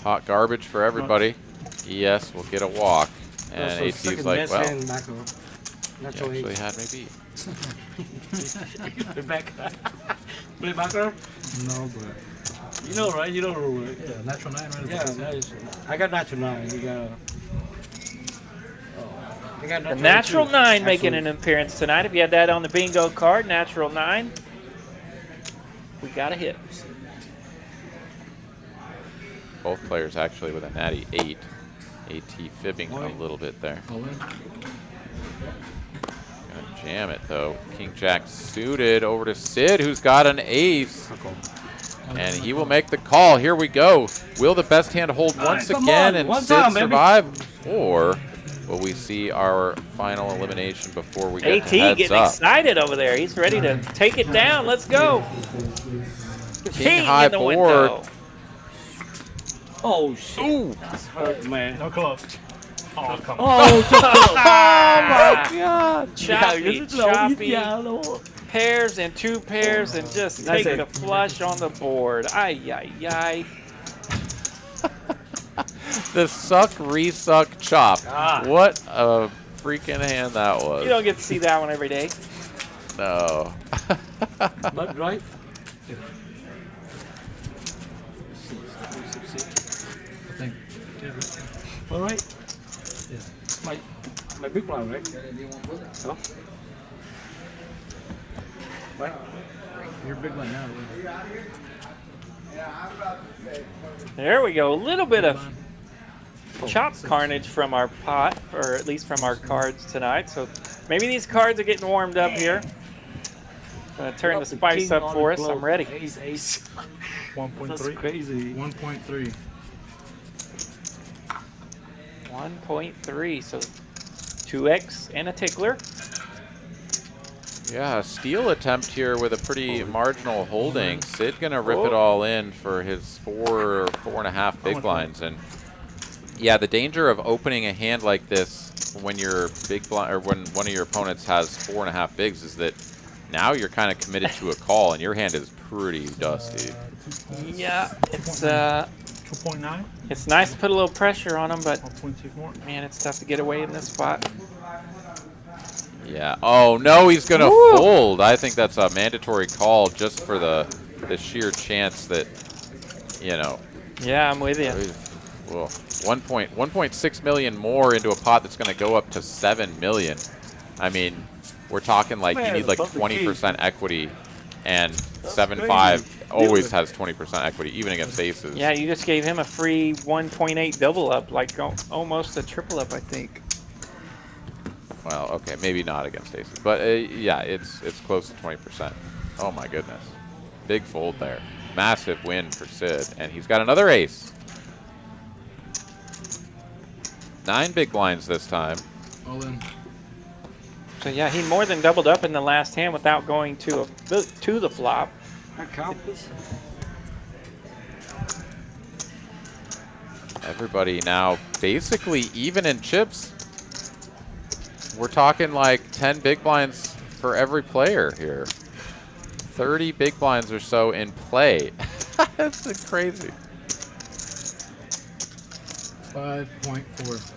Hot garbage for everybody. Yes, we'll get a walk. And AT's like, well, you actually had me beat. Play backer? No, but You know, right? You know the rule, right? yeah, natural 9, right? Yeah, nice. I got natural 9. You got. I got The natural 9 making an appearance tonight. If you had that on the bingo card, natural 9, we got a hit. Both players actually with a natty 8. AT fibbing a little bit there. Gonna jam it though. King Jack suited over to Sid, who's got an ace. And he will make the call. Here we go. Will the best hand hold once again and Sid survive? Or will we see our final elimination before we get AT the heads getting up? excited over there. He's ready to take it down. Let's go. King high board. Window. Oh, shit. Ooh. That's hurt, man. No club. Oh, come on. Oh, Oh my God. Choppy, choppy. choppy. Pairs and 2 pairs and just take the flush on the board. Ay, ay, ay. The suck, resuck, chop. What a freaking hand that was. You don't get to see that one every day. No. But right? I think. All right. Yeah. My big one, right? Huh? Right. You're a big one now. There we go. A little bit of chop carnage from our pot, or at least from our cards tonight. So maybe these cards are getting warmed up here. Gonna turn the spice up for us. I'm ready. Ace, ace. 1.3. That's crazy. 1.3. 1.3. So 2x and a tickler. Yeah, a steal attempt here with a pretty marginal holding. Sid gonna rip it all in for his 4.5 big blinds. And yeah, the danger of opening a hand like this when your big blind, or when one of your opponents has 4.5 bigs, is that now you're kind of committed to a call and your hand is pretty dusty. Yeah, it's 2.9. It's nice to put a little pressure on him, but 1.6 more. man, it's tough to get away in this spot. Yeah. Oh no, he's gonna Woo! fold. I think that's a mandatory call just for the sheer chance that, you know. Yeah, I'm with you. Well, 1.6 million more into a pot that's going to go up to 7 million. I mean, we're talking like you need like 20% equity, and 7-5 always has 20% equity, even against aces. Yeah, you just gave him a free 1.8 double up, like almost a triple up, I think. Well, okay, maybe not against aces, but yeah, it's close to 20%. Oh my goodness, big fold there, massive win for Sid, and he's got another ace. 9 big blinds this time. All in. So yeah, he more than doubled up in the last hand without going to the flop. Everybody now basically even in chips. We're talking like 10 big blinds for every player here. 30 big blinds or so in play. That's crazy. 5.4.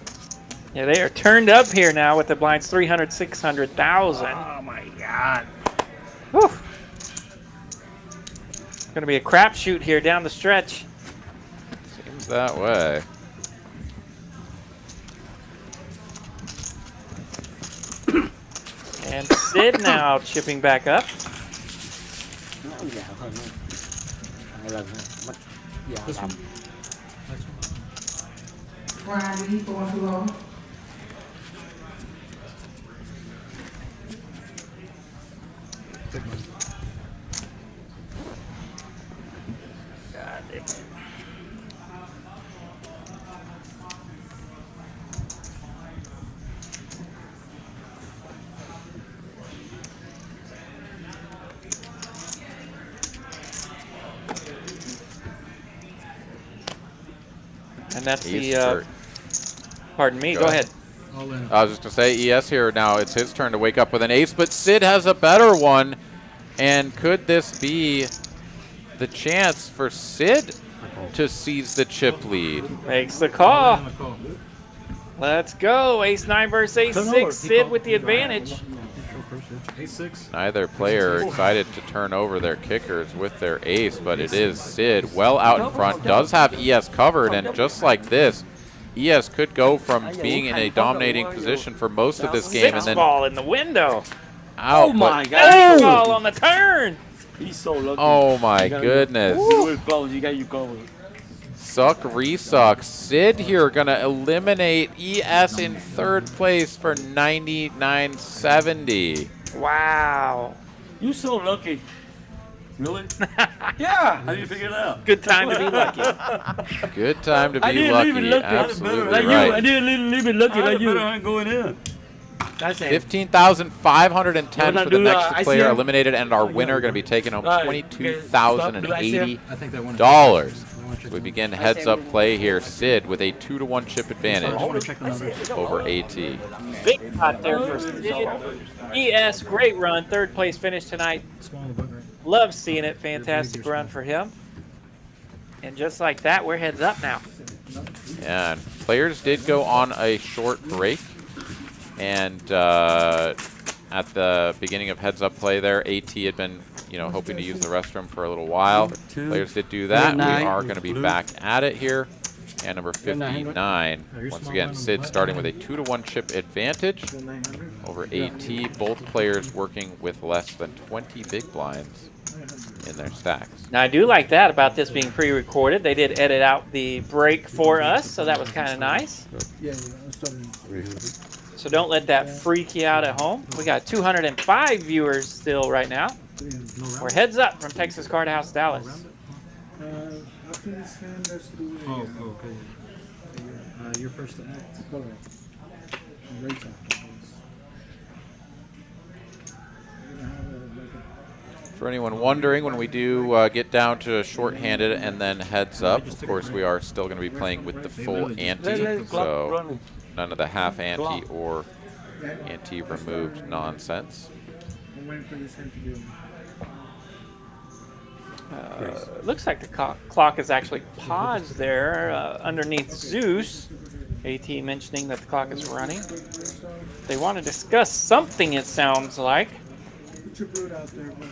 Yeah, they are turned up here now with the blinds 300, 600,000. Oh my God. Whew. It's going to be a crapshoot here down the stretch. Seems that way. And Sid now chipping back up. This one. Next one. Brian, did he go on too long? Big one. God damn. And that's He's the, pardon me, go ahead. All in. I was just going to say, ES here now, it's his turn to wake up with an ace, but Sid has a better one. And could this be the chance for Sid to seize the chip lead? Makes the All call. in on the call. Let's go. Ace 9 versus Ace 6. Sid with the advantage. A6. Neither player excited to turn over their kickers with their ace, but it is Sid well out in front, does have ES covered, and just like this, ES could go from being in a dominating position for most of this game and Six then ball in the window. out. Oh my but- God. Ace ball on the turn. He's so lucky. Oh my goodness. You were close. You got you covered. Suck resuck. Sid here gonna eliminate ES in third place for 99.70. Wow. You so lucky. Really? Yeah. How do you figure it out? Good time to be lucky. Good time to I be didn't leave it lucky. lucky. Absolutely Like you. I right. didn't leave it lucky like you. going in. That's it. 15,510 Wanna for the do, next player ICM? eliminated, and our winner going to be taking home Right. $22,080. I think that one. We begin heads-up play here. Sid with a 2-to-1 chip I advantage want to check the numbers. over AT. Big pot there for Sid. ES, great run. Third place finish tonight. Small in the book, right? Love seeing it. Fantastic run for him. And just like that, we're heads up now. And players did go on a short break. And at the beginning of heads-up play there, AT had been, hoping to use the restroom for a little while. Players did do that. We are going to be back at it here. And number 59, once again, Sid starting with a 2-to-1 chip advantage over AT. Both players working with less than 20 big blinds in their stacks. Now, I do like that about this being pre-recorded. They did edit out the break for us, so that was kind of nice. Yeah, I'm starting. So don't let that freak you out at home. We got 205 viewers still right now. We're heads up from Texas Card House, Dallas. After this hand, let's do a, okay. Your first to act. Right after this. You're gonna have For anyone wondering, when we do get down to short-handed and then heads up, of course we are still going to be playing with the full ante, so none of the half ante or ante removed nonsense. I'm waiting for this hand to do. Looks like the clock is actually paused there underneath Zeus. AT mentioning that the clock is running. They want to discuss something, it sounds like. Put your brood out there, boys.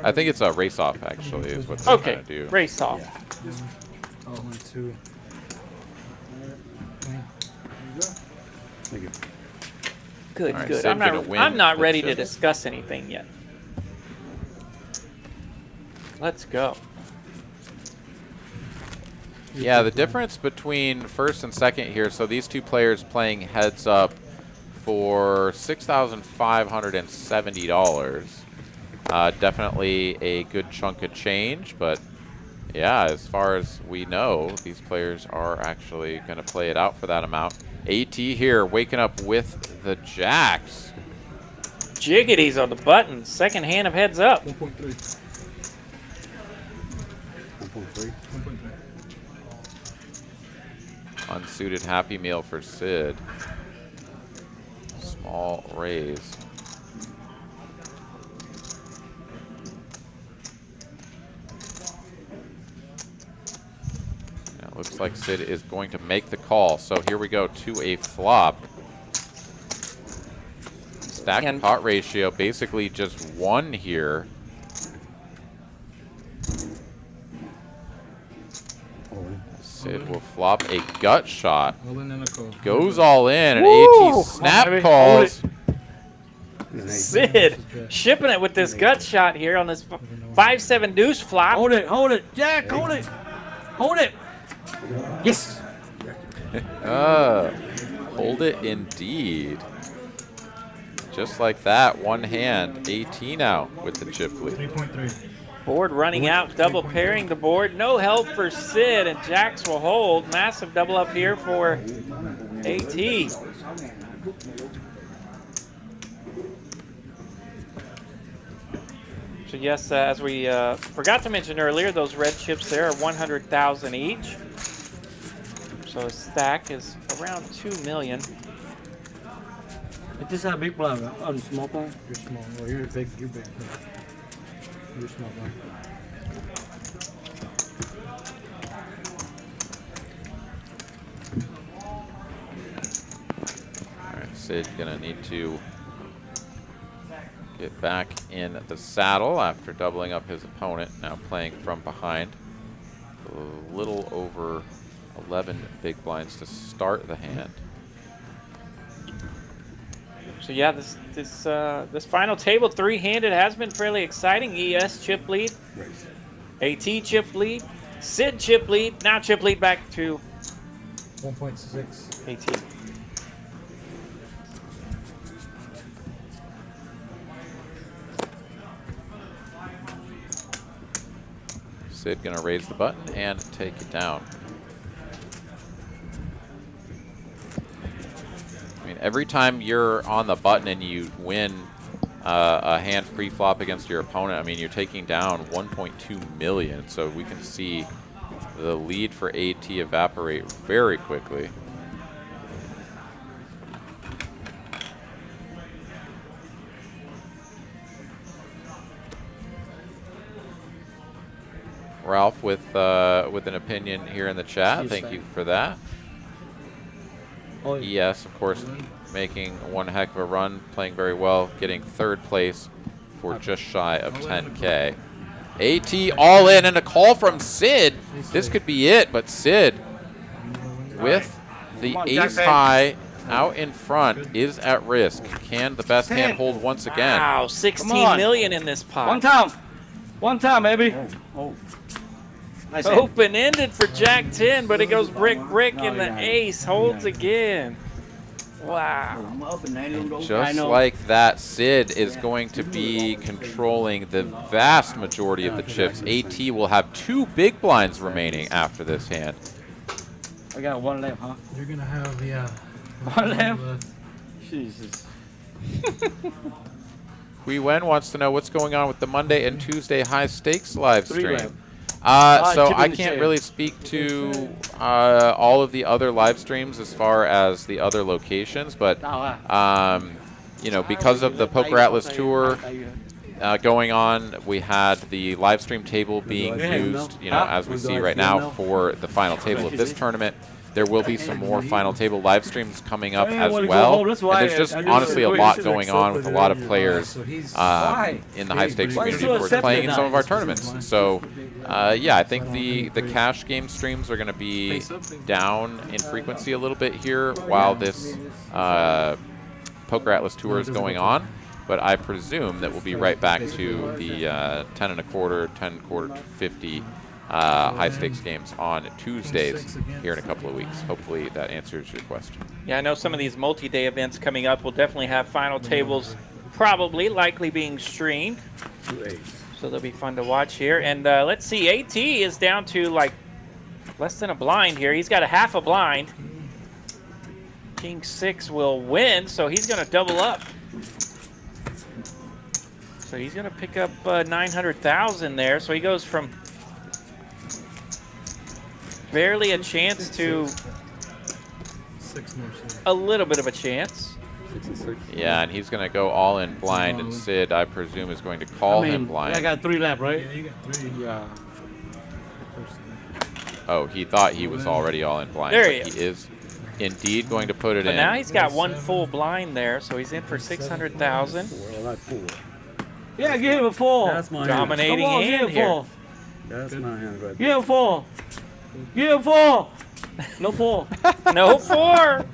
I think it's a race-off, actually, is what they're trying to do. Race off. Oh, 1, 2. Thank you. Good, All right, good. Sid I'm gonna win not the ready to chip. discuss anything yet. Let's go. Yeah, the difference between first and second here, so these two players playing heads up for $6,570. Definitely a good chunk of change, but yeah, as far as we know, these players are actually going to play it out for that amount. AT here waking up with the jacks. Jiggities on the button. Second hand of heads up. 1.3. 1.3. 1.3. Unsuited Happy Meal for Sid. Small raise. Now it looks like Sid is going to make the call. So here we go to a flop. Stack And pot ratio basically just 1 here. Sid will flop a gut shot. All in and a call. Goes all in, and Woo! AT snap Hold calls. Sid shipping it with this gut shot here on this 5-7 deuce flop. Hold it, Jack, hold it. Hold it. Yes. Hold it indeed. Just like that, one hand. AT now with the chip lead. 3.3. Board running out, double pairing the board. No help for Sid, and jacks will hold. Massive double up here for AT. So yes, as we forgot to mention earlier, those red chips there are 100,000 each. So a stack is around 2 million. Is this a big blind or small blind? You're small. Well, you're big. You're big. You're small. One. All right, Sid gonna need to get back in the saddle after doubling up his opponent. Now playing from behind. A little over 11 big blinds to start the hand. So yeah, this final table, three-handed, has been fairly exciting. ES chip lead, AT chip lead, Sid chip lead, now chip lead back to 1.6. AT. Sid gonna raise the button and take it down. I mean, every time you're on the button and you win a hand pre-flop against your opponent, I mean, you're taking down 1.2 million. So we can see the lead for AT evaporate very quickly. Ralph with an opinion here in the chat. Thank you for that. ES, of course, making one heck of a run, playing very well, getting third place for just shy of 10K. AT all in, and a call from Sid. This could be it, but Sid with the ace high out in front is at risk. Can the best hand hold once again? Wow, 16 million in this pot. One time, baby. Nice hand. Open-ended for Jack 10, but it goes brick, and the ace holds again. Wow. Just like that, Sid is going to be controlling the vast majority of the chips. AT will have 2 big blinds remaining after this hand. I got one left, huh? You're gonna have One left. Jesus. Hui Wen wants to know what's going on with the Monday and Tuesday high stakes live 3 stream. left. So chip in I the can't chair. really speak to all of the other live streams as far as the other locations, but you know, because of the PokerAtlas tour going on. We had the live stream table being used, as we see right now for the final table of this tournament. There will be some more final table live streams coming up as well. And there's just honestly a lot going on with a lot of players in the high stakes community who are playing in some of our tournaments. So, yeah, I think the cash game streams are going to be down in frequency a little bit here while this PokerAtlas tour is going on. But I presume that we'll be right back to the 10 1/4, 10 1/4 to 50 high stakes games on Tuesdays here in a couple of weeks. Hopefully that answers your question. Yeah, I know some of these multi-day events coming up will definitely have final tables likely being streamed. So they'll be fun to watch here. And let's see, AT is down to like less than a blind here. He's got a half a blind. King 6 will win, so he's going to double up. So he's going to pick up 900,000 there. So he goes from barely a chance to a little bit of a chance. Yeah, and he's going to go all in blind, and Sid, I presume, is going to call him blind. I got 3 left, right? Yeah, you got 3. Yeah. Oh, he thought he was already all in blind. There he is. He is indeed going to put it but in. Now he's got 1 full blind there, so he's in for 600,000. Yeah, give him a 4. That's my Dominating Come on, hand give him here. 4. That's my hand right Give him 4. Give him 4. No 4. No 4.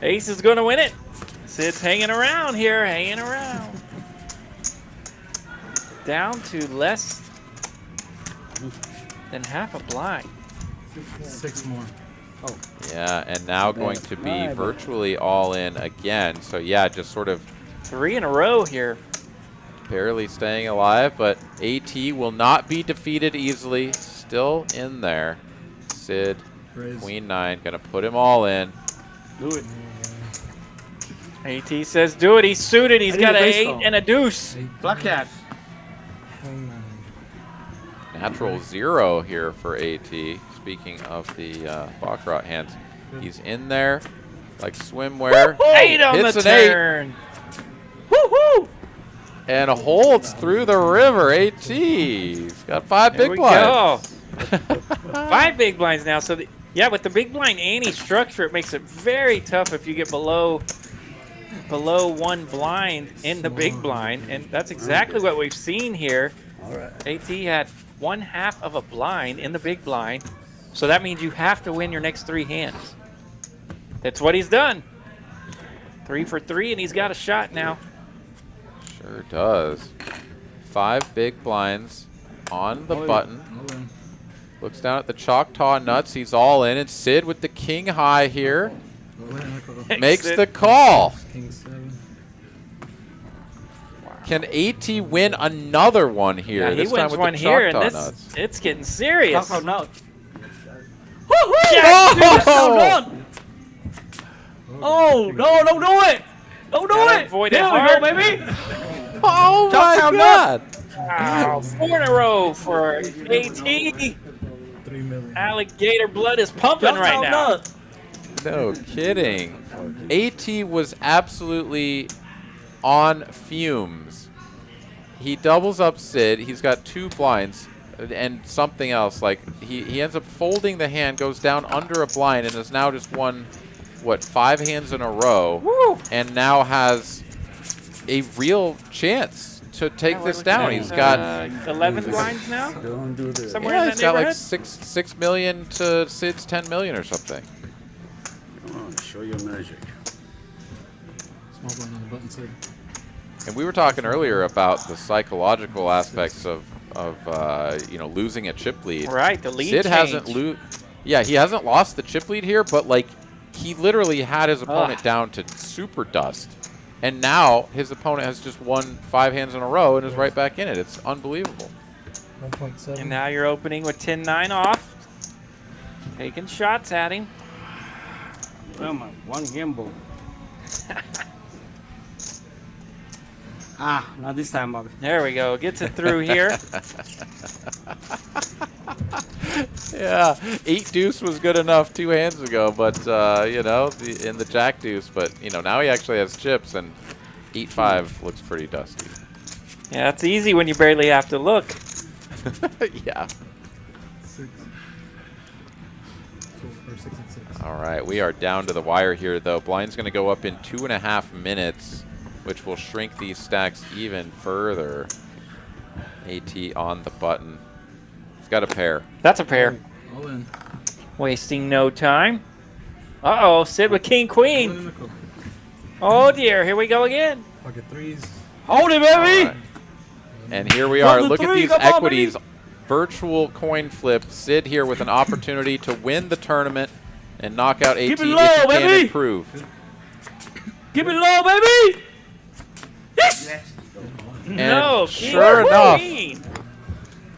Ace is going to win it. Sid's hanging around here, hanging around. Down to less than half a blind. 6 more. Yeah, and now going to be virtually all in again. So, yeah, just sort of 3 in a row here. barely staying alive, but AT will not be defeated easily. Still in there. Sid, Queen 9, going to put him all in. Do it. AT says do it. He's suited. He's got an 8 and a deuce. Black cat. Natural 0 here for AT. Speaking of the Baccarat hands, he's in there like swimwear. 8 on Hits the an turn. Woohoo! And holds through the river. AT. He's got 5 There big we blinds. go. 5 big blinds now. So, yeah, with the big blind ante structure, it makes it very tough if you get below 1 blind in the big blind. And that's exactly what we've seen here. AT had 1/2 of a blind in the big blind. So that means you have to win your next 3 hands. That's what he's done. 3 for 3, and he's got a shot now. Sure does. 5 big blinds on the button. Looks down at the Choctaw nuts. He's all in. And Sid with the king high here makes the call. King 7. Can AT win another one here? Yeah, he this time wins with one the here, Choctaw and nuts. it's getting serious. Talk out Oh, no, don't do it. Don't do Gotta it. avoid it There we hard. go, baby. Oh Choctaw my nut. God! Wow, 4 in a row for AT. 3 million. Alligator blood is pumping right now. No kidding. AT was absolutely on fumes. He doubles up Sid. He's got 2 blinds and something else. Like he ends up folding the hand, goes down under a blind, and has now just won, what, 5 hands in a row. Woo. And now has a real chance to take this down. He's got 11 blinds now. Don't do this. Somewhere yeah, in he's that got like neighborhood. 6 million to Sid's 10 million or something. Come on, show your magic. Small blind on the button side. And we were talking earlier about the psychological aspects of losing a chip lead. Right, the lead Sid hasn't change. he hasn't lost the chip lead here, but like he literally had his opponent down to super dust. And now his opponent has just won 5 hands in a row and is right back in it. It's unbelievable. 1.7. And now you're opening with 10-9 off. Taking shots at him. Come on, 1 gamble. Not this time, Bobby. There we go. Gets it through here. Yeah, 8 deuce was good enough 2 hands ago, but in the jack deuce. But now he actually has chips, and 8-5 looks pretty dusty. Yeah, it's easy when you barely have to look. Yeah. 6. Or 6 and 6. All right, we are down to the wire here, though. Blind's going to go up in 2.5 minutes, which will shrink these stacks even further. AT on the button. He's got a pair. That's a pair. All in. Wasting no time. Uh-oh, Sid with king All in queen. in the cook. Oh dear, here we go again. Pocket 3s. Hold it, baby. All right. And here we are. Double Look at three, these come on, equities. baby. Virtual coin flip. Sid here with an opportunity to win the tournament and knock out AT Keep it if low, he can baby. improve. Keep it low, baby. Yes. And No, sure king enough, queen.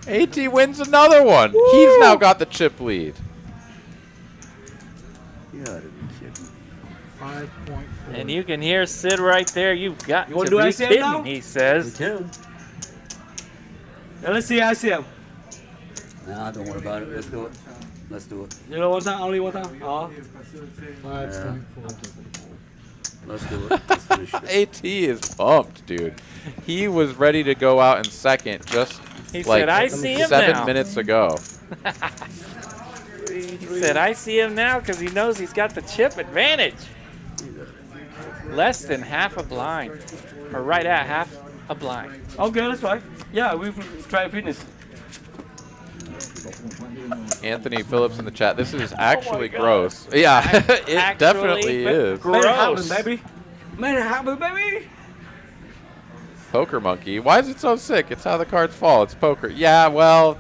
AT wins another one. He's now got the chip lead. You gotta be kidding. 5.4. And you can hear Sid right there. You've got You to wanna do be ICM kidding, now? he We says. can. Now let's see ICM. Nah, don't worry about it. Let's do it. Let's do it. You know one time, only one time. 5.4. Let's do it. Let's finish it. AT is pumped, dude. He was ready to go out in second just He like said, I see him 7 now. minutes ago. He said, I see him now because he knows he's got the chip advantage. Less than half a blind. Or right at half a blind. Okay, that's right. Yeah, we try fitness. Anthony Phillips in the chat. This is actually God. gross. Yeah, it Actually, definitely but is. Make it happen, Gross. baby. Make it happen, baby. Poker monkey. Why is it so sick? It's how the cards fall. It's poker. Yeah, well,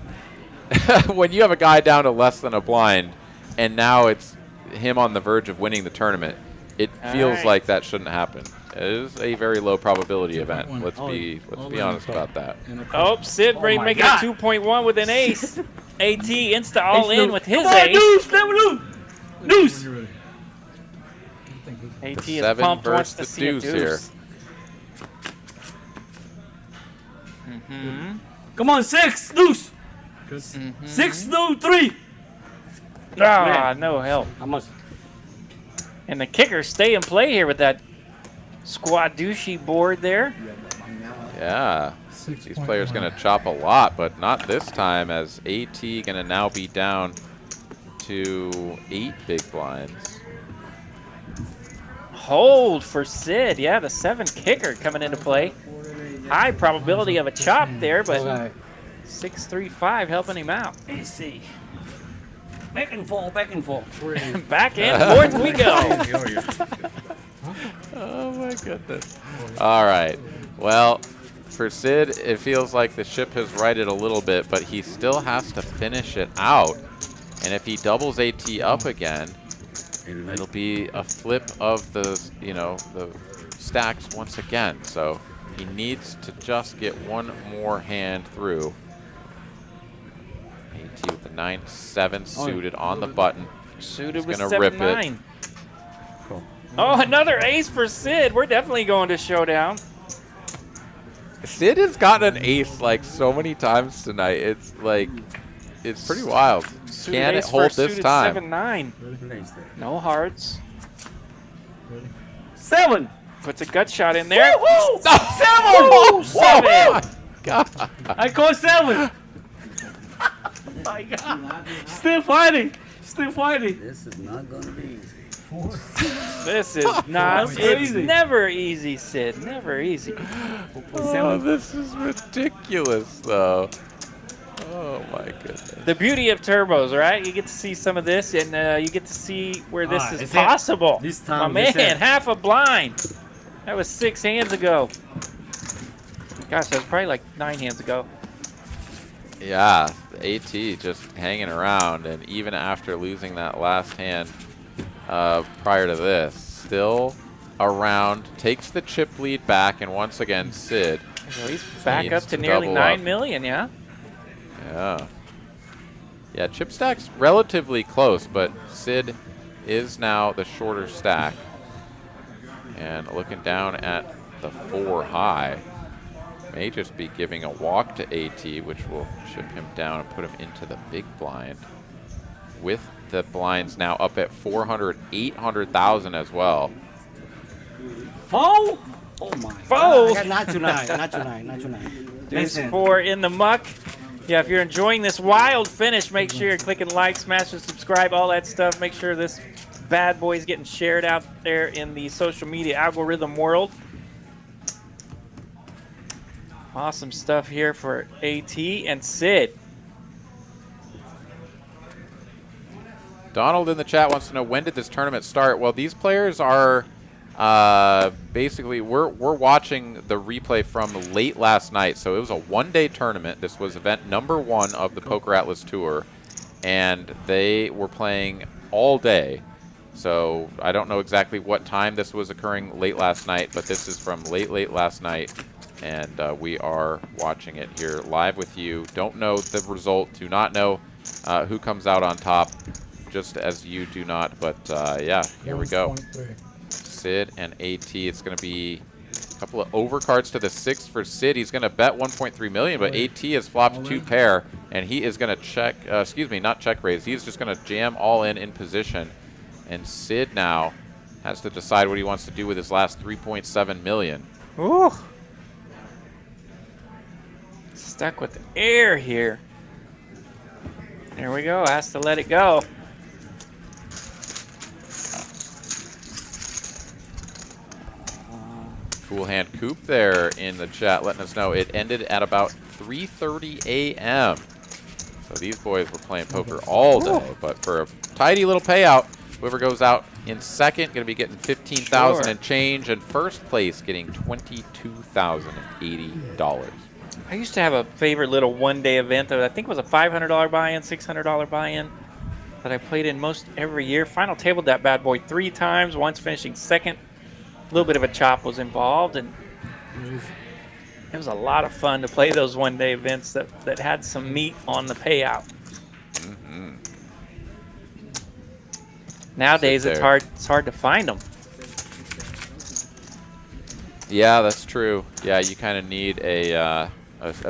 when you have a guy down to less than a blind, and now it's him on the verge of winning the tournament, it feels right. like that shouldn't happen. It is a very low probability event. 2.1. Let's be honest about that. And a Oh, Sid ready to my make God. it a 2.1 with an ace. AT insta all in with his Come on, ace. Deuce, never lose. When Deuce. you're ready. AT The is 7 pumped, wants versus to the see a deuce deuce. here. Come on, 6, deuce. Good. 6, no, 3. Ah, no help. How much? And the kickers stay in play here with that squadushi board there. Yeah. These players going to chop a lot, but not this time, as AT going to now be down to 8 big blinds. Hold for Sid. Yeah, the 7 kicker coming into play. High probability of a chop there, but Okay. 6-3-5 helping him out. Easy. Back and forth, back and forth. Back and forth we go. Oh my goodness. All right. Well, for Sid, it feels like the ship has righted a little bit, but he still has to finish it out. And if he doubles AT up again, it'll be a flip of the, the stacks once again. So he needs to just get one more hand through. AT with the 9-7 suited on the button. Suited He's with gonna rip it. 7-9. Oh, another ace for Sid. We're definitely going to showdown. Sid has gotten an ace like so many times tonight. It's like, it's pretty wild. Suited Can it ace hold first, this suited time? 7-9. No hearts. 7. Puts a gut shot in there. Woo-hoo! 7. Oh my God. I call 7. My God. Still fighting. Still fighting. This is not gonna be easy. This is not. That's It's easy. never easy, Sid. Never easy. Oh, this is ridiculous, though. Oh my goodness. The beauty of turbos, right? You get to see some of this, and you get to see where this is is it? possible. This time, My this man, time. half a blind. That was 6 hands ago. Gosh, that was probably like 9 hands ago. Yeah, AT just hanging around, and even after losing that last hand prior to this, still around, takes the chip lead back, and once again, Sid. So he's back needs up to to nearly double 9 up. million, yeah? Yeah. Yeah, chip stack's relatively close, but Sid is now the shorter stack. And looking down at the 4 high, may just be giving a walk to AT, which will chip him down and put him into the big blind. With the blinds now up at 400, 800,000 as well. 4. Oh my. Fold. Not tonight. Not tonight. Not tonight. Deuce 4 in the muck. Yeah, if you're enjoying this wild finish, make sure you're clicking like, smash and subscribe, all that stuff. Make sure this bad boy is getting shared out there in the social media algorithm world. Awesome stuff here for AT and Sid. Donald in the chat wants to know, when did this tournament start? Well, these players are basically, we're watching the replay from late last night. So it was a one-day tournament. This was event number 1 of the PokerAtlas Tour, and they were playing all day. So I don't know exactly what time this was occurring late last night, but this is from late last night, and we are watching it here live with you. Don't know the result, do not know who comes out on top, just as you do not, but yeah, here we go. Sid and AT, it's going to be a couple of overcards to the 6 for Sid. He's going to bet 1.3 million, but AT has flopped 2 pair, and he is going to check, excuse me, not check raise. He's just going to jam all in position, and Sid now has to decide what he wants to do with his last 3.7 million. Ooh. Stuck with the air here. There we go, has to let it go. Cool hand Coop there in the chat letting us know it ended at about 3:30 a.m. So these boys were playing poker all day, but for a tidy little payout, whoever goes out in second going to be getting $15,000 and change, and first place getting $22,080. I used to have a favorite little one-day event that I think was a $500 buy-in, $600 buy-in that I played in most every year. Final tabled that bad boy 3 times, once finishing second. A little bit of a chop was involved, and it was a lot of fun to play those one-day events that had some meat on the payout. Nowadays, it's hard to find them. Yeah, that's true. Yeah, you kind of need a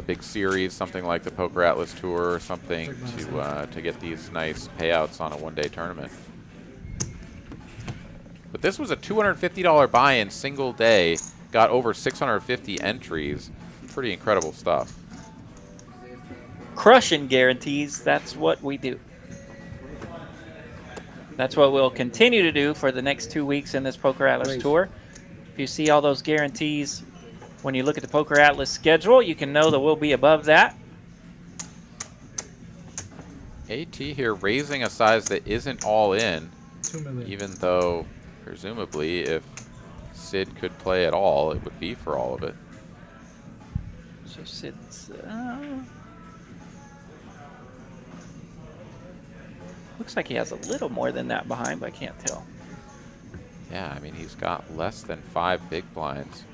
big series, something like the PokerAtlas Tour or something, to get these nice payouts on a one-day tournament. But this was a $250 buy-in single day, got over 650 entries. Pretty incredible stuff. Crushing guarantees, that's what we do. That's what we'll continue to do for the next 2 weeks in this PokerAtlas Tour. If you see all those guarantees when you look at the PokerAtlas schedule, you can know that we'll be above that. AT here raising a size that isn't all in, 2 million. even though presumably if Sid could play at all, it would be for all of it. So Sid's... looks like he has a little more than that behind, but I can't tell. Yeah, I mean, he's got less than 5 big blinds.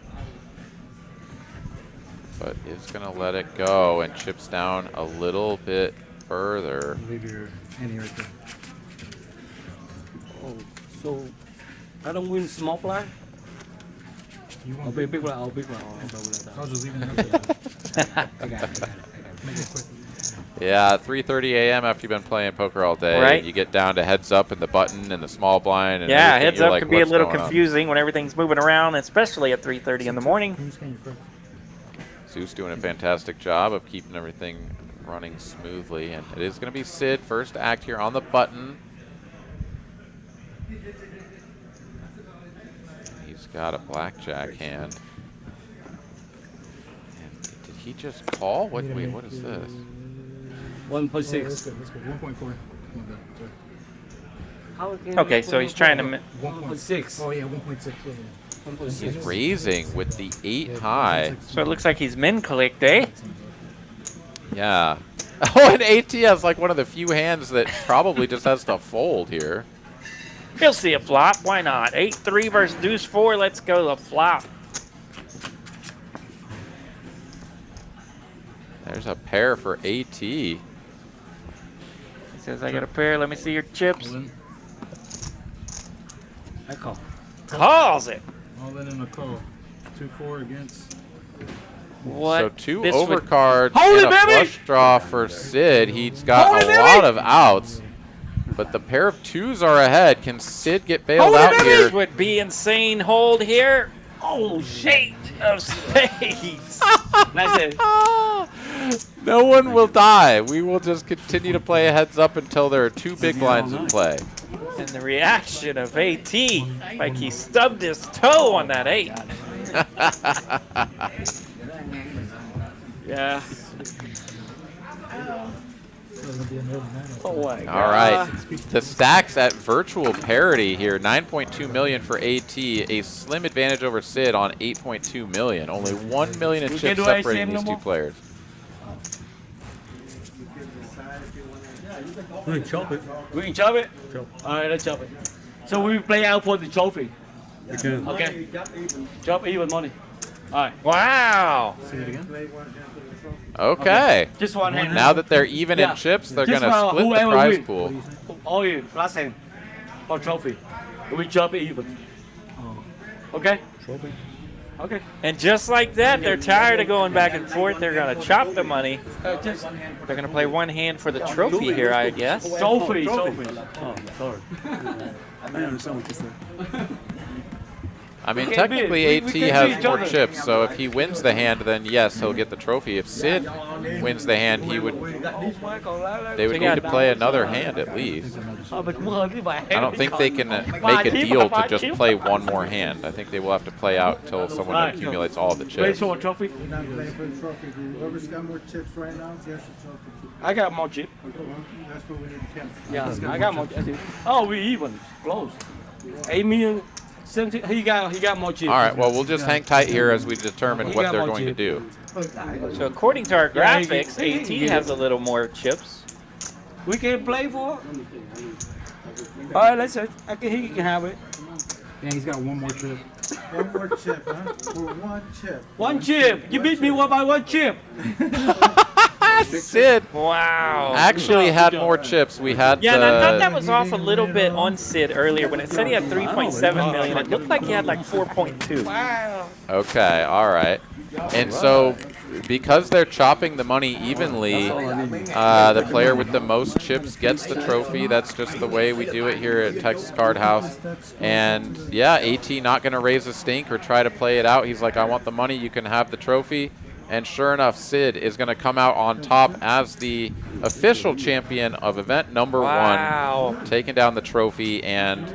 But is going to let it go and chips down a little bit further. Leave your ante right there. Oh, so I don't win small blind? You want I'll be a big blind. I'll big blind. I was just leaving it up there. I got it. Make it quick. Yeah, 3:30 a.m. after you've been playing poker all day. Right. You get down to heads up and the button and the small blind. And Yeah, everything. heads You're up like, can be a "What's little going on?" confusing when everything's moving around, especially at 3:30 in the morning. Zeus doing a fantastic job of keeping everything running smoothly. And it is going to be Sid, first act here on the button. He's got a blackjack hand. And did he just call? Wait, what is this? 1.6. Let's go. 1.4. Okay, so he's trying to... 1.6. Oh, yeah, 1.6. He's raising with the 8 high. So it looks like he's min-clicked, eh? Yeah. Oh, and AT has like one of the few hands that probably just has to fold here. He'll see a flop. Why not? 8-3 versus deuce 4. Let's go the flop. There's a pair for AT. He says, I got a pair. Let me see your chips. I call. Calls it. All in a call. 2-4 against. What? So 2 This would- overcards Hold and it, a baby! flush draw for Sid. He's got Hold a it, baby! lot of outs, but the pair of 2s are ahead. Can Sid get bailed Hold it, out baby! here? This would be insane hold here. Oh, shit. Of spades. That's it. No one will die. We will just continue to play a heads up until there are 2 big blinds in play. And the reaction of AT, like he stubbed his toe on that 8. Yeah. Oh, my God. All right. The stacks at virtual parity here. 9.2 million for AT. A slim advantage over Sid on 8.2 million. Only 1 million in We chips can do separating ACM these no two more? players. We can chop it. We can chop it? Chop. All right, let's chop it. So we play out for the trophy. We can. Okay. Chop even money. All right. Wow. Say it again. Okay. Just one hand. Now that they're even Yeah. in chips, they're Just going to split the whoever prize win. pool. All in, last hand. For trophy. We chop it even. Okay? Trophy. Okay. And just like that, they're tired of going back and forth. They're going to chop the money. Just They're going to play one hand for the trophy here, I guess. trophy. Oh, sorry. I didn't understand what you said. I mean, We can technically beat- we AT can beat has each more other. chips, so if he wins the hand, then yes, he'll get the trophy. If Sid wins the hand, he would. They would need to play another hand at least. I don't think they can make a deal to just play one more hand. I think they will have to play out until someone Right. accumulates all the Play chips. for a trophy. We're not playing for the trophy. Whoever's got more chips right now gets the trophy. I got more chip. That's what we need to count. Yeah, I got more chip. Oh, we even. Close. 8 million. 17. He got more chip. All right, well, we'll just hang tight here as we determine He what got they're more going to chip. do. So according to our Yeah, he- graphics, he- AT he- has a little more chips. We can play for. All right, let's. He can have it. Yeah, he's got one more chip. One more chip, huh? For one chip. One chip. You beat me one by one chip. Sid Wow. actually Good had job. more chips. We had Yeah, and I thought that the. was off a little bit on Sid earlier. When it said he had 3.7 million, it looked like he had like 4.2. Wow. Okay, all right. And so, because they're chopping the money evenly, the player with the most chips gets the trophy. That's just the way we do it here at Texas Card House. And yeah, AT not going to raise a stink or try to play it out. He's like, I want the money. You can have the trophy. And sure enough, Sid is going to come out on top as the official champion of event number Wow. 1, taking down the trophy and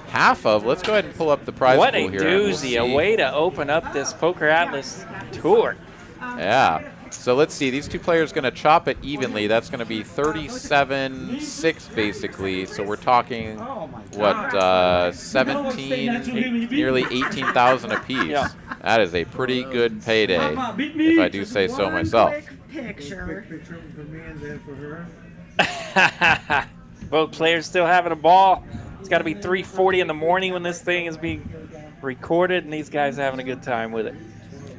half of. Let's go ahead and pull up the prize What pool a here. and we'll doozy, a see. way to open up this PokerAtlas tour. Yeah. So let's see. These two players going to chop it evenly. That's going to be 37-6 basically. So we're talking, what, 17, nearly 18,000 apiece. Yeah. That is a pretty good payday, if I do say so myself. Picture for me and then for her. Both players still having a ball. It's got to be 3:40 in the morning when this thing is being recorded, and these guys are having a good time with it.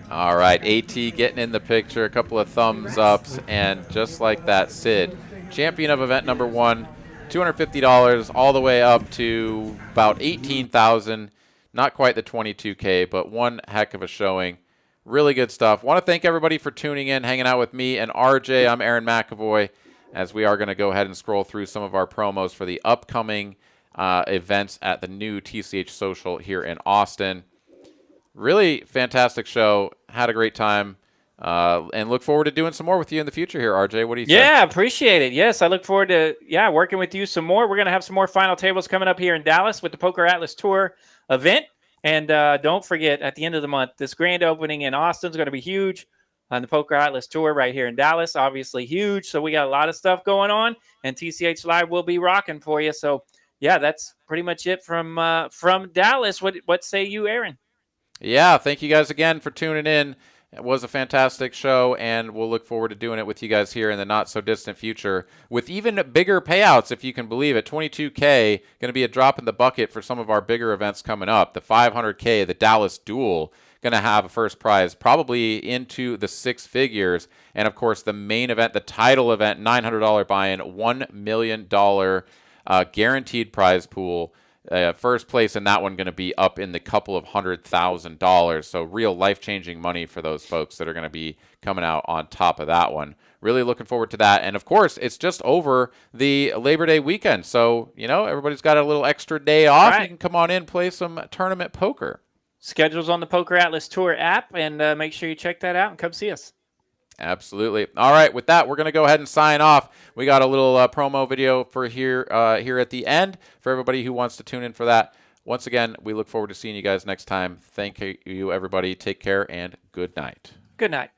All right, AT getting in the picture, a couple of thumbs ups, and just like that, Sid, champion of event number 1, $250 all the way up to about 18,000. Not quite the 22K, but one heck of a showing. Really good stuff. Want to thank everybody for tuning in, hanging out with me and RJ. I'm Aaron McAvoy, as we are going to go ahead and scroll through some of our promos for the upcoming events at the new TCH Social here in Austin. Really fantastic show. Had a great time. And look forward to doing some more with you in the future here, RJ. What do you think? Yeah, appreciate it. Yes, I look forward to working with you some more. We're going to have some more final tables coming up here in Dallas with the PokerAtlas Tour event. And don't forget, at the end of the month, this grand opening in Austin is going to be huge on the PokerAtlas Tour right here in Dallas. Obviously huge. So we got a lot of stuff going on, and TCH Live will be rocking for you. So, yeah, that's pretty much it from Dallas. What say you, Aaron? Yeah, thank you guys again for tuning in. It was a fantastic show, and we'll look forward to doing it with you guys here in the not-so-distant future with even bigger payouts, if you can believe it. 22K, going to be a drop in the bucket for some of our bigger events coming up. The 500K, the Dallas Duel, going to have a first prize probably into the 6 figures. And, of course, the main event, the title event, $900 buy-in, $1 million guaranteed prize pool. First place in that one going to be up in the couple of $100,000. So real life-changing money for those folks that are going to be coming out on top of that one. Really looking forward to that. And, of course, it's just over the Labor Day weekend. So, everybody's got a little extra day off. Right. You can come on in, play some tournament poker. Schedules on the PokerAtlas Tour app, and make sure you check that out and come see us. Absolutely. All right, with that, we're going to go ahead and sign off. We got a little promo video for here at the end for everybody who wants to tune in for that. Once again, we look forward to seeing you guys next time. Thank you, everybody. Take care, and good night. Good night.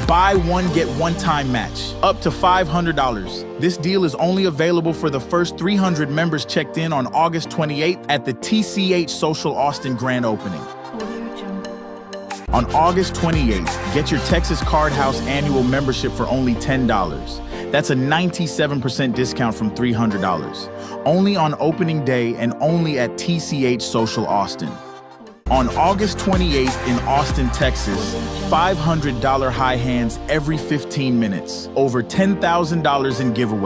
Buy one, get one time match, up to $500. This deal is only available for the first 300 members checked in on August 28th at the TCH Social Austin grand opening. On August 28th, get your Texas Card House annual membership for only $10. That's a 97% discount from $300. Only on opening day and only at TCH Social Austin. On August 28th in Austin, Texas, $500 high hands every 15 minutes. Over $10,000 in giveaway.